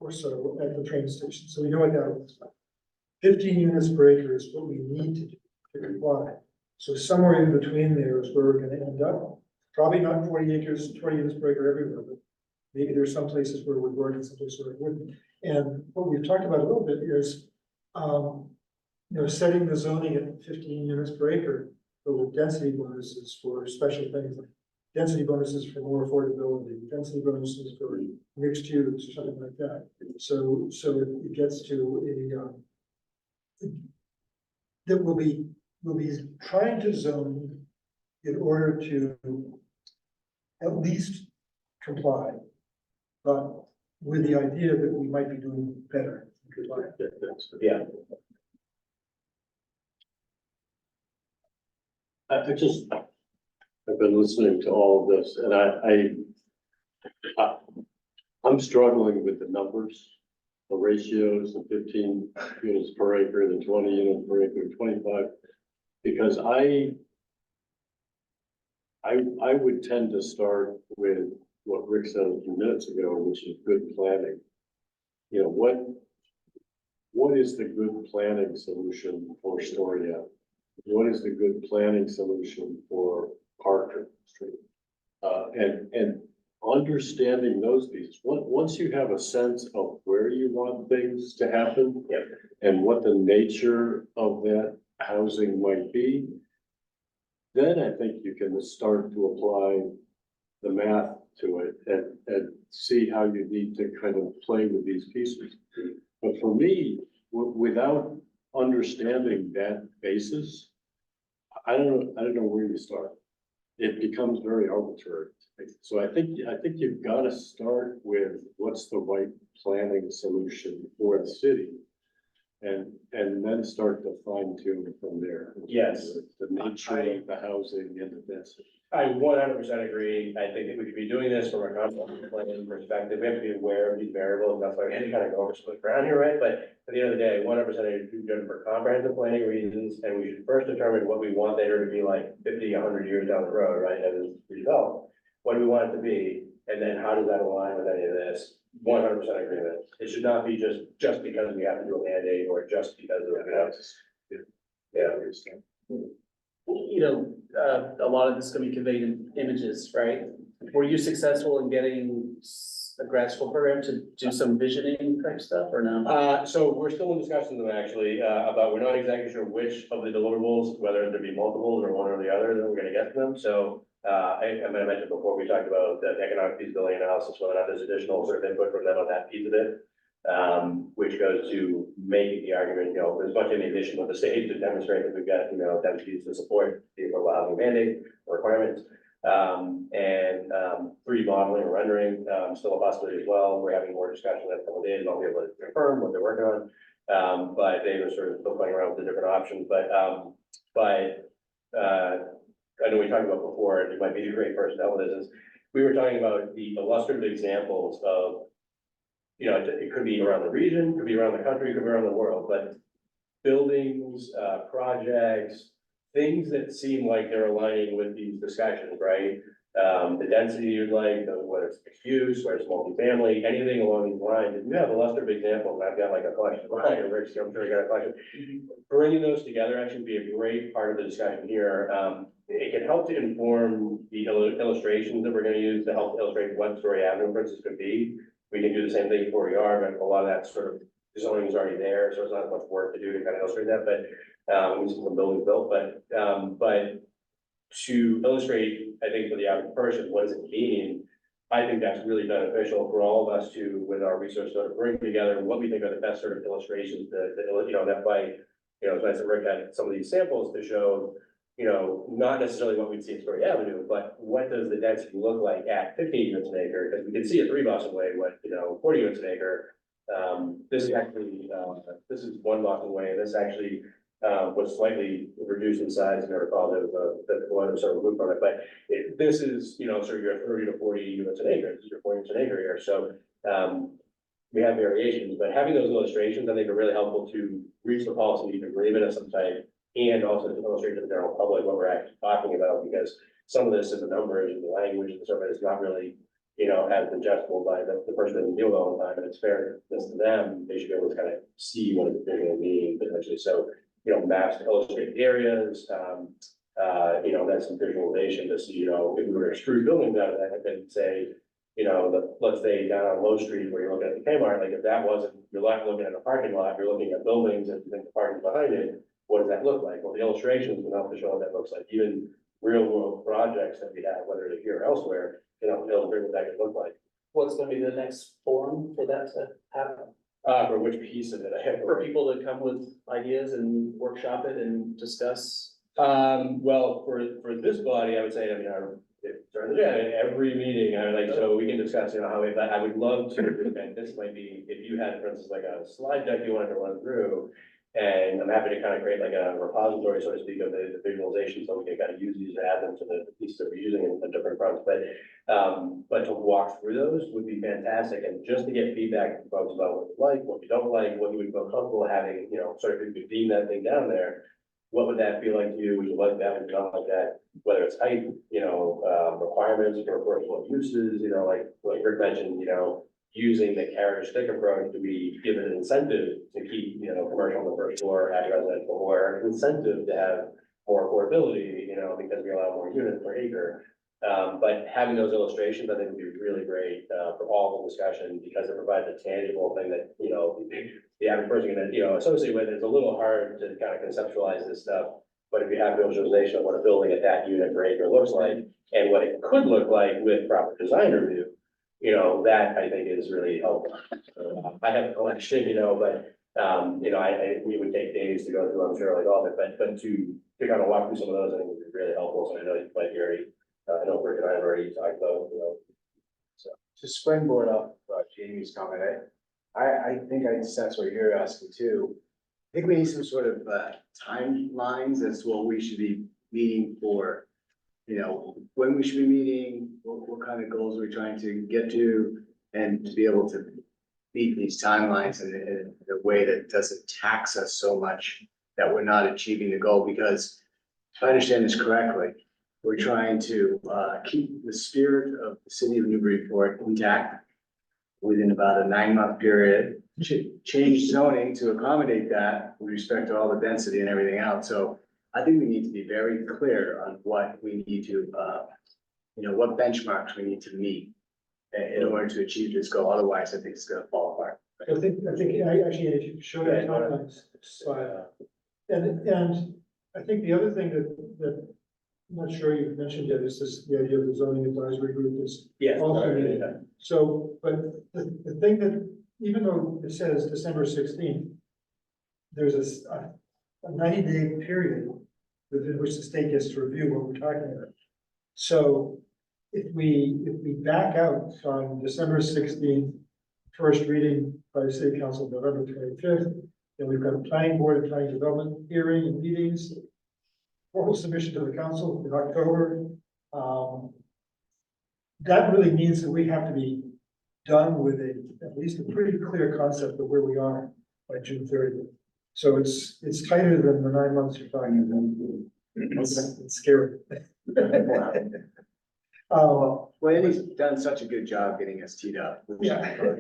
or so at the train station, so we know what that looks like. 15 units per acre is what we need to do to comply. So somewhere in between there is where we're gonna end up. Probably not 40 acres, 20 units per acre everywhere, but maybe there's some places where it would work and some places where it wouldn't. And what we've talked about a little bit is, you know, setting the zoning at 15 units per acre, but with density bonuses for special things like density bonuses for more affordability, density bonuses for mixed use or something like that. So it gets to that we'll be trying to zone in order to at least comply, but with the idea that we might be doing better. in complying. yeah. I've been listening to all of this and I'm struggling with the numbers, the ratios, the 15 units per acre, the 20 units per acre, 25. Because I would tend to start with what Rick said a few minutes ago, which is good planning. You know, what is the good planning solution for Story Ave? What is the good planning solution for Parker Street? And understanding those pieces, once you have a sense of where you want things to happen. Yep. And what the nature of that housing might be, then I think you can start to apply the math to it and see how you need to kind of play with these pieces. But for me, without understanding that basis, I don't know where you start. It becomes very arbitrary. So I think you've got to start with what's the right planning solution for the city. And then start to fine tune from there. Yes. The nature of the housing and the density. I 100% agree. I think that we should be doing this from a comprehensive planning perspective. We have to be aware of these variables. That's why we had to kind of go over split ground here, right? But at the end of the day, 100% agree for comprehensive planning reasons. And we should first determine what we want there to be like 50, 100 years down the road, right? As it's redeveloped. What do we want it to be? And then how does that align with any of this? 100% agreement. It should not be just because we have to do a mandate or just because of, you know, yeah. You know, a lot of this is gonna be conveyed in images, right? Were you successful in getting a grad school program to do some visioning type stuff or no? So we're still in discussion with them actually, about, we're not exactly sure which of the deliverables, whether there be multiples or one or the other, that we're gonna get to them. So, I mentioned before, we talked about the economic feasibility analysis, whether or not there's additional sort of input from them on that piece of it. Which goes to making the argument, you know, there's much in addition with the state to demonstrate that we've got, you know, densities to support the affordable housing mandate requirements. 3D modeling or rendering, still a possibility as well. We're having more discussion in a couple of days. I'll be able to confirm what they're working on. But they were sort of still playing around with the different options, I know we talked about before, and you might be a great person to help with this, is we were talking about the illustrative examples of, you know, it could be around the region, could be around the country, could be around the world, but buildings, projects, things that seem like they're aligning with these discussions, right? The density you'd like, whether it's mixed use, whether it's multifamily, anything along these lines. If you have illustrative examples, I've got like a collection of mine, or Rick's, I'm sure you got a collection. Bringing those together actually would be a great part of the discussion here. It can help to inform the illustrations that we're gonna use to help illustrate what Story Avenue, for instance, could be. We can do the same thing for we are, but a lot of that sort of zoning is already there, so it's not much work to do to kind of illustrate that, but we see some buildings built, but to illustrate, I think for the average person, what does it mean I think that's really beneficial for all of us to, with our research, sort of bring together what we think are the best sort of illustrations that by, as nice that Rick had some of these samples to show, not necessarily what we'd see in Story Avenue, but what does the density look like at 15 units an acre? Because we can see at 3 Boston Way, 40 units an acre. This is actually, this is 1 Boston Way, and this actually was slightly reduced in size, I never recall the one that sort of moved from it, but this is, sort of your 30 to 40 units an acre, this is your 40 units an acre here, so, we have variations, but having those illustrations, I think are really helpful to reach the policy agreement of some type, and also to illustrate to the general public what we're actually talking about, because some of this is the numbers and the language and the survey is not really, as digestible by the person that can deal with it all the time, and it's fair to them, they should be able to kind of see what it's visually mean potentially, so maps to illustrate areas, then some visualization to see, if we were to extrude buildings out of that, and say, let's say down on Low Street where you're looking at the Kmart, like if that wasn't, you're not looking at a parking lot, you're looking at buildings and you think the parking's behind it, what does that look like? Well, the illustrations will help to show what that looks like, even real world projects that we have, whether it's here or elsewhere, illustrate what that could look like. What's gonna be the next forum for that to happen? For which piece of it I have. For people to come with ideas and workshop it and discuss? Well, for this body, I would say, every meeting, so we can discuss, how I would love to, and this might be, if you had, for instance, like a slide deck you wanted to run through. And I'm happy to kind of create like a repository, so to speak, of the visualization, so we can kind of use these and add them to the pieces that we're using in the different fronts, but to walk through those would be fantastic, and just to get feedback from folks about what you like, what you don't like, what you would feel comfortable having, sort of if you could beam that thing down there. What would that feel like to you? Would you like that? Would you not like that? Whether it's height, requirements for personal uses, like Rick mentioned, using the carriage stick approach, do we give it an incentive to keep, commercial on the first floor at residential, or an incentive to have more affordability, because we allow more units per acre. But having those illustrations, I think would be really great, for all the discussion, because it provides a tangible thing that, the average person can, associate with. It's a little hard to kind of conceptualize this stuff. But if you have visualization of what a building at that unit per acre looks like, and what it could look like with proper design review, that I think is really helpful. I have a collection, but, we would take days to go through, I'm sure, like all of it, but to kind of walk through some of those, I think would be really helpful. So I know you might be already, I know Rick and I have already talked about, So to springboard off Jamie's comment, I think I sense what you're asking too. I think we need some sort of timelines as to what we should be meeting for. When we should be meeting, what kind of goals we're trying to get to, and to be able to meet these timelines in a way that doesn't tax us so much that we're not achieving the goal. Because if I understand this correctly, we're trying to keep the spirit of the city of Newburyport intact within about a 9-month period, change zoning to accommodate that with respect to all the density and everything else. So I think we need to be very clear on what we need to, what benchmarks we need to meet in order to achieve this goal. Otherwise, I think it's going to fall apart. I think I actually, if you show that timelines slide, and I think the other thing that I'm not sure you've mentioned yet is this, the idea of the zoning advisory group is yeah. also needed. So, but the thing that, even though it says December 16th, there's a 90-day period within which the state gets to review what we're talking about. So if we back out on December 16th, first reading by the city council, November 25th, then we've got a planning board and planning development hearing and meetings, formal submission to the council in October. That really means that we have to be done with at least a pretty clear concept of where we are by June 30th. So it's tighter than the 9 months you're talking about. It's scary. Well, Andy's done such a good job getting us teed up. Yeah.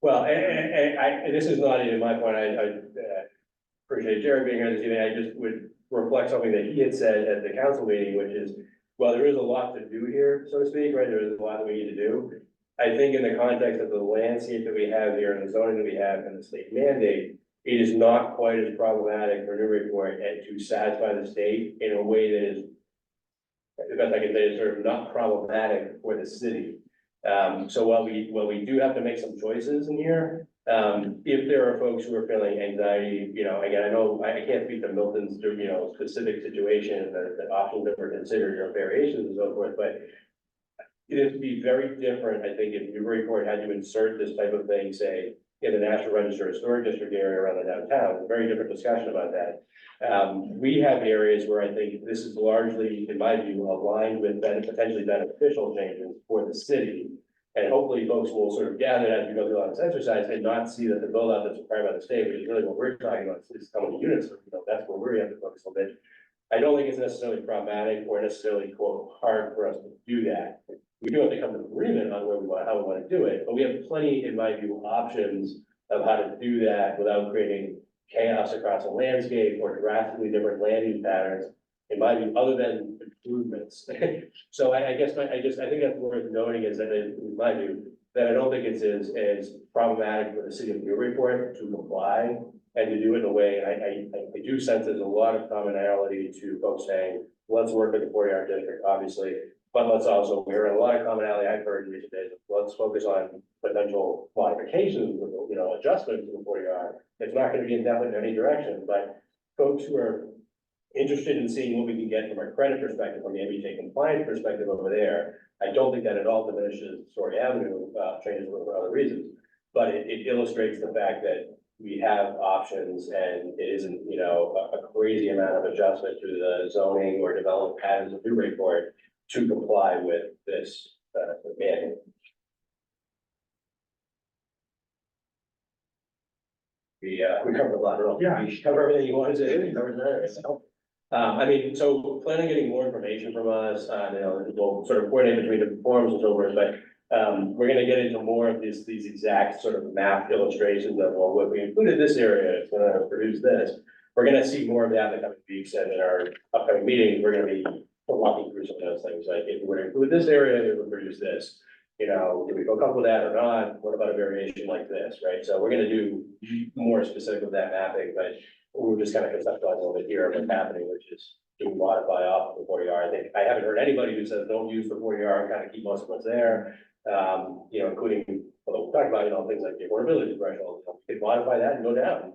Well, and this is not even my point, I appreciate Jared being here this evening, I just would reflect something that he had said at the council meeting, which is, well, there is a lot to do here, so to speak, right, there is a lot that we need to do. I think in the context of the landscape that we have here and the zoning that we have and the state mandate, it is not quite as problematic for Newburyport and to satisfy the state in a way that is, the best I can say, is sort of not problematic for the city. So while we do have to make some choices in here, if there are folks who are feeling anxiety, you know, again, I know I can't speak to Milton's, you know, specific situation, the options that were considered, or variations and so forth, but it would be very different, I think, if Newburyport had to insert this type of thing, say, in the National Register Historic District area around the downtown, a very different discussion about that. We have areas where I think this is largely, in my view, aligned with potentially beneficial changes for the city. And hopefully folks will sort of gather as we go through this exercise and not see that the build out that's required by the state, which is really what we're talking about, is how many units, you know, that's where we have to focus a little bit. I don't think it's necessarily problematic or necessarily quote hard for us to do that. We do have to come to agreement on where we want, how we want to do it, but we have plenty, in my view, options of how to do that without creating chaos across the landscape or drastically different land use patterns, in my view, other than improvements. So I guess I think that's worth noting is that in my view, that I don't think it's as problematic for the city of Newburyport to comply and to do it in a way, and I do sense there's a lot of commonality to folks saying, let's work with the 40R district, obviously, but let's also, we're in a lot of commonality I've heard in recent days, let's focus on potential modifications, you know, adjustments to the 40R. It's not gonna be indefinite in any direction, but folks who are interested in seeing what we can get from a credit perspective, from the MBTA compliance perspective over there, I don't think that at all diminishes Story Avenue, changes for other reasons. But it illustrates the fact that we have options and it isn't, you know, a crazy amount of adjustment to the zoning or development patterns of Newburyport to comply with this, manual. We covered a lot, Yeah. we covered everything you wanted to do, we covered that, so. I mean, so plan on getting more information from us, you know, we'll sort of coordinate between the forums and so forth, but we're gonna get into more of these exact sort of map illustrations of, well, what we included this area, it's gonna produce this. We're gonna see more of that in the coming weeks, and in our upcoming meetings, we're gonna be walking through some of those things, like if we were to include this area, it would produce this. You know, do we feel comfortable with that or not? What about a variation like this, right? So we're gonna do more specific with that mapping, but we're just kind of conceptualizing a little bit here of what's happening, which is do we modify off the 40R? I think I haven't heard anybody who says don't use the 40R and kind of keep most of what's there. You know, including, although we talked about, you know, things like the affordability threshold, you could modify that and go down.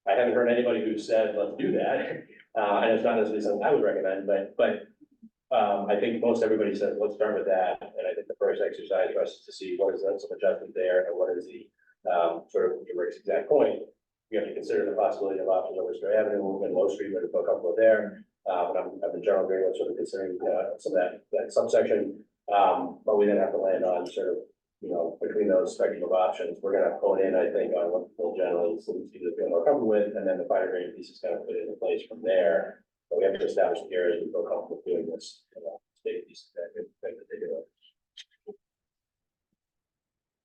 I haven't heard anybody who said, let's do that. And it's not necessarily something I would recommend, but I think most everybody says, let's start with that. And I think the first exercise for us is to see what is that some adjustment there and what is the, sort of Rick's exact point. We have to consider the possibility of options over Story Avenue and Low Street, but we feel comfortable there. But I'm in general agreement, sort of considering, some of that subsection. But we then have to land on sort of, you know, between those spectrum of options, we're gonna hone in, I think, on what people generally seem to feel more comfortable with, and then the finer grain pieces kind of put into place from there. But we have to establish the areas we feel comfortable doing this, you know, state pieces that they do.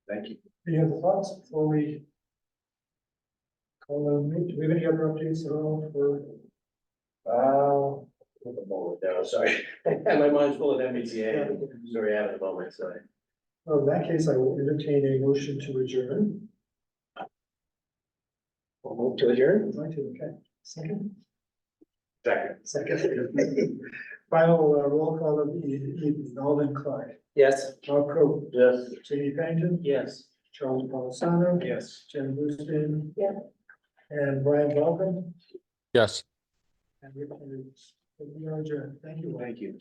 Thank you. Any other thoughts before we call a meet? Do we have any other updates at all for? At the moment, no, sorry. My mind's full of MBTA, Story Avenue at the moment, so. Well, in that case, I will entertain a motion to adjourn. We'll move to adjourn. Would like to, okay. Second? Second. Final roll call of the evening, Alden Clark, Yes. Bob Coe, Yes. Jamie Pennington, Yes. Charles Polisano. Yes. Jen Boostin. Yeah. And Brian Balcom. Yes. And Rick Hughes. We are adjourned. Thank you. Thank you.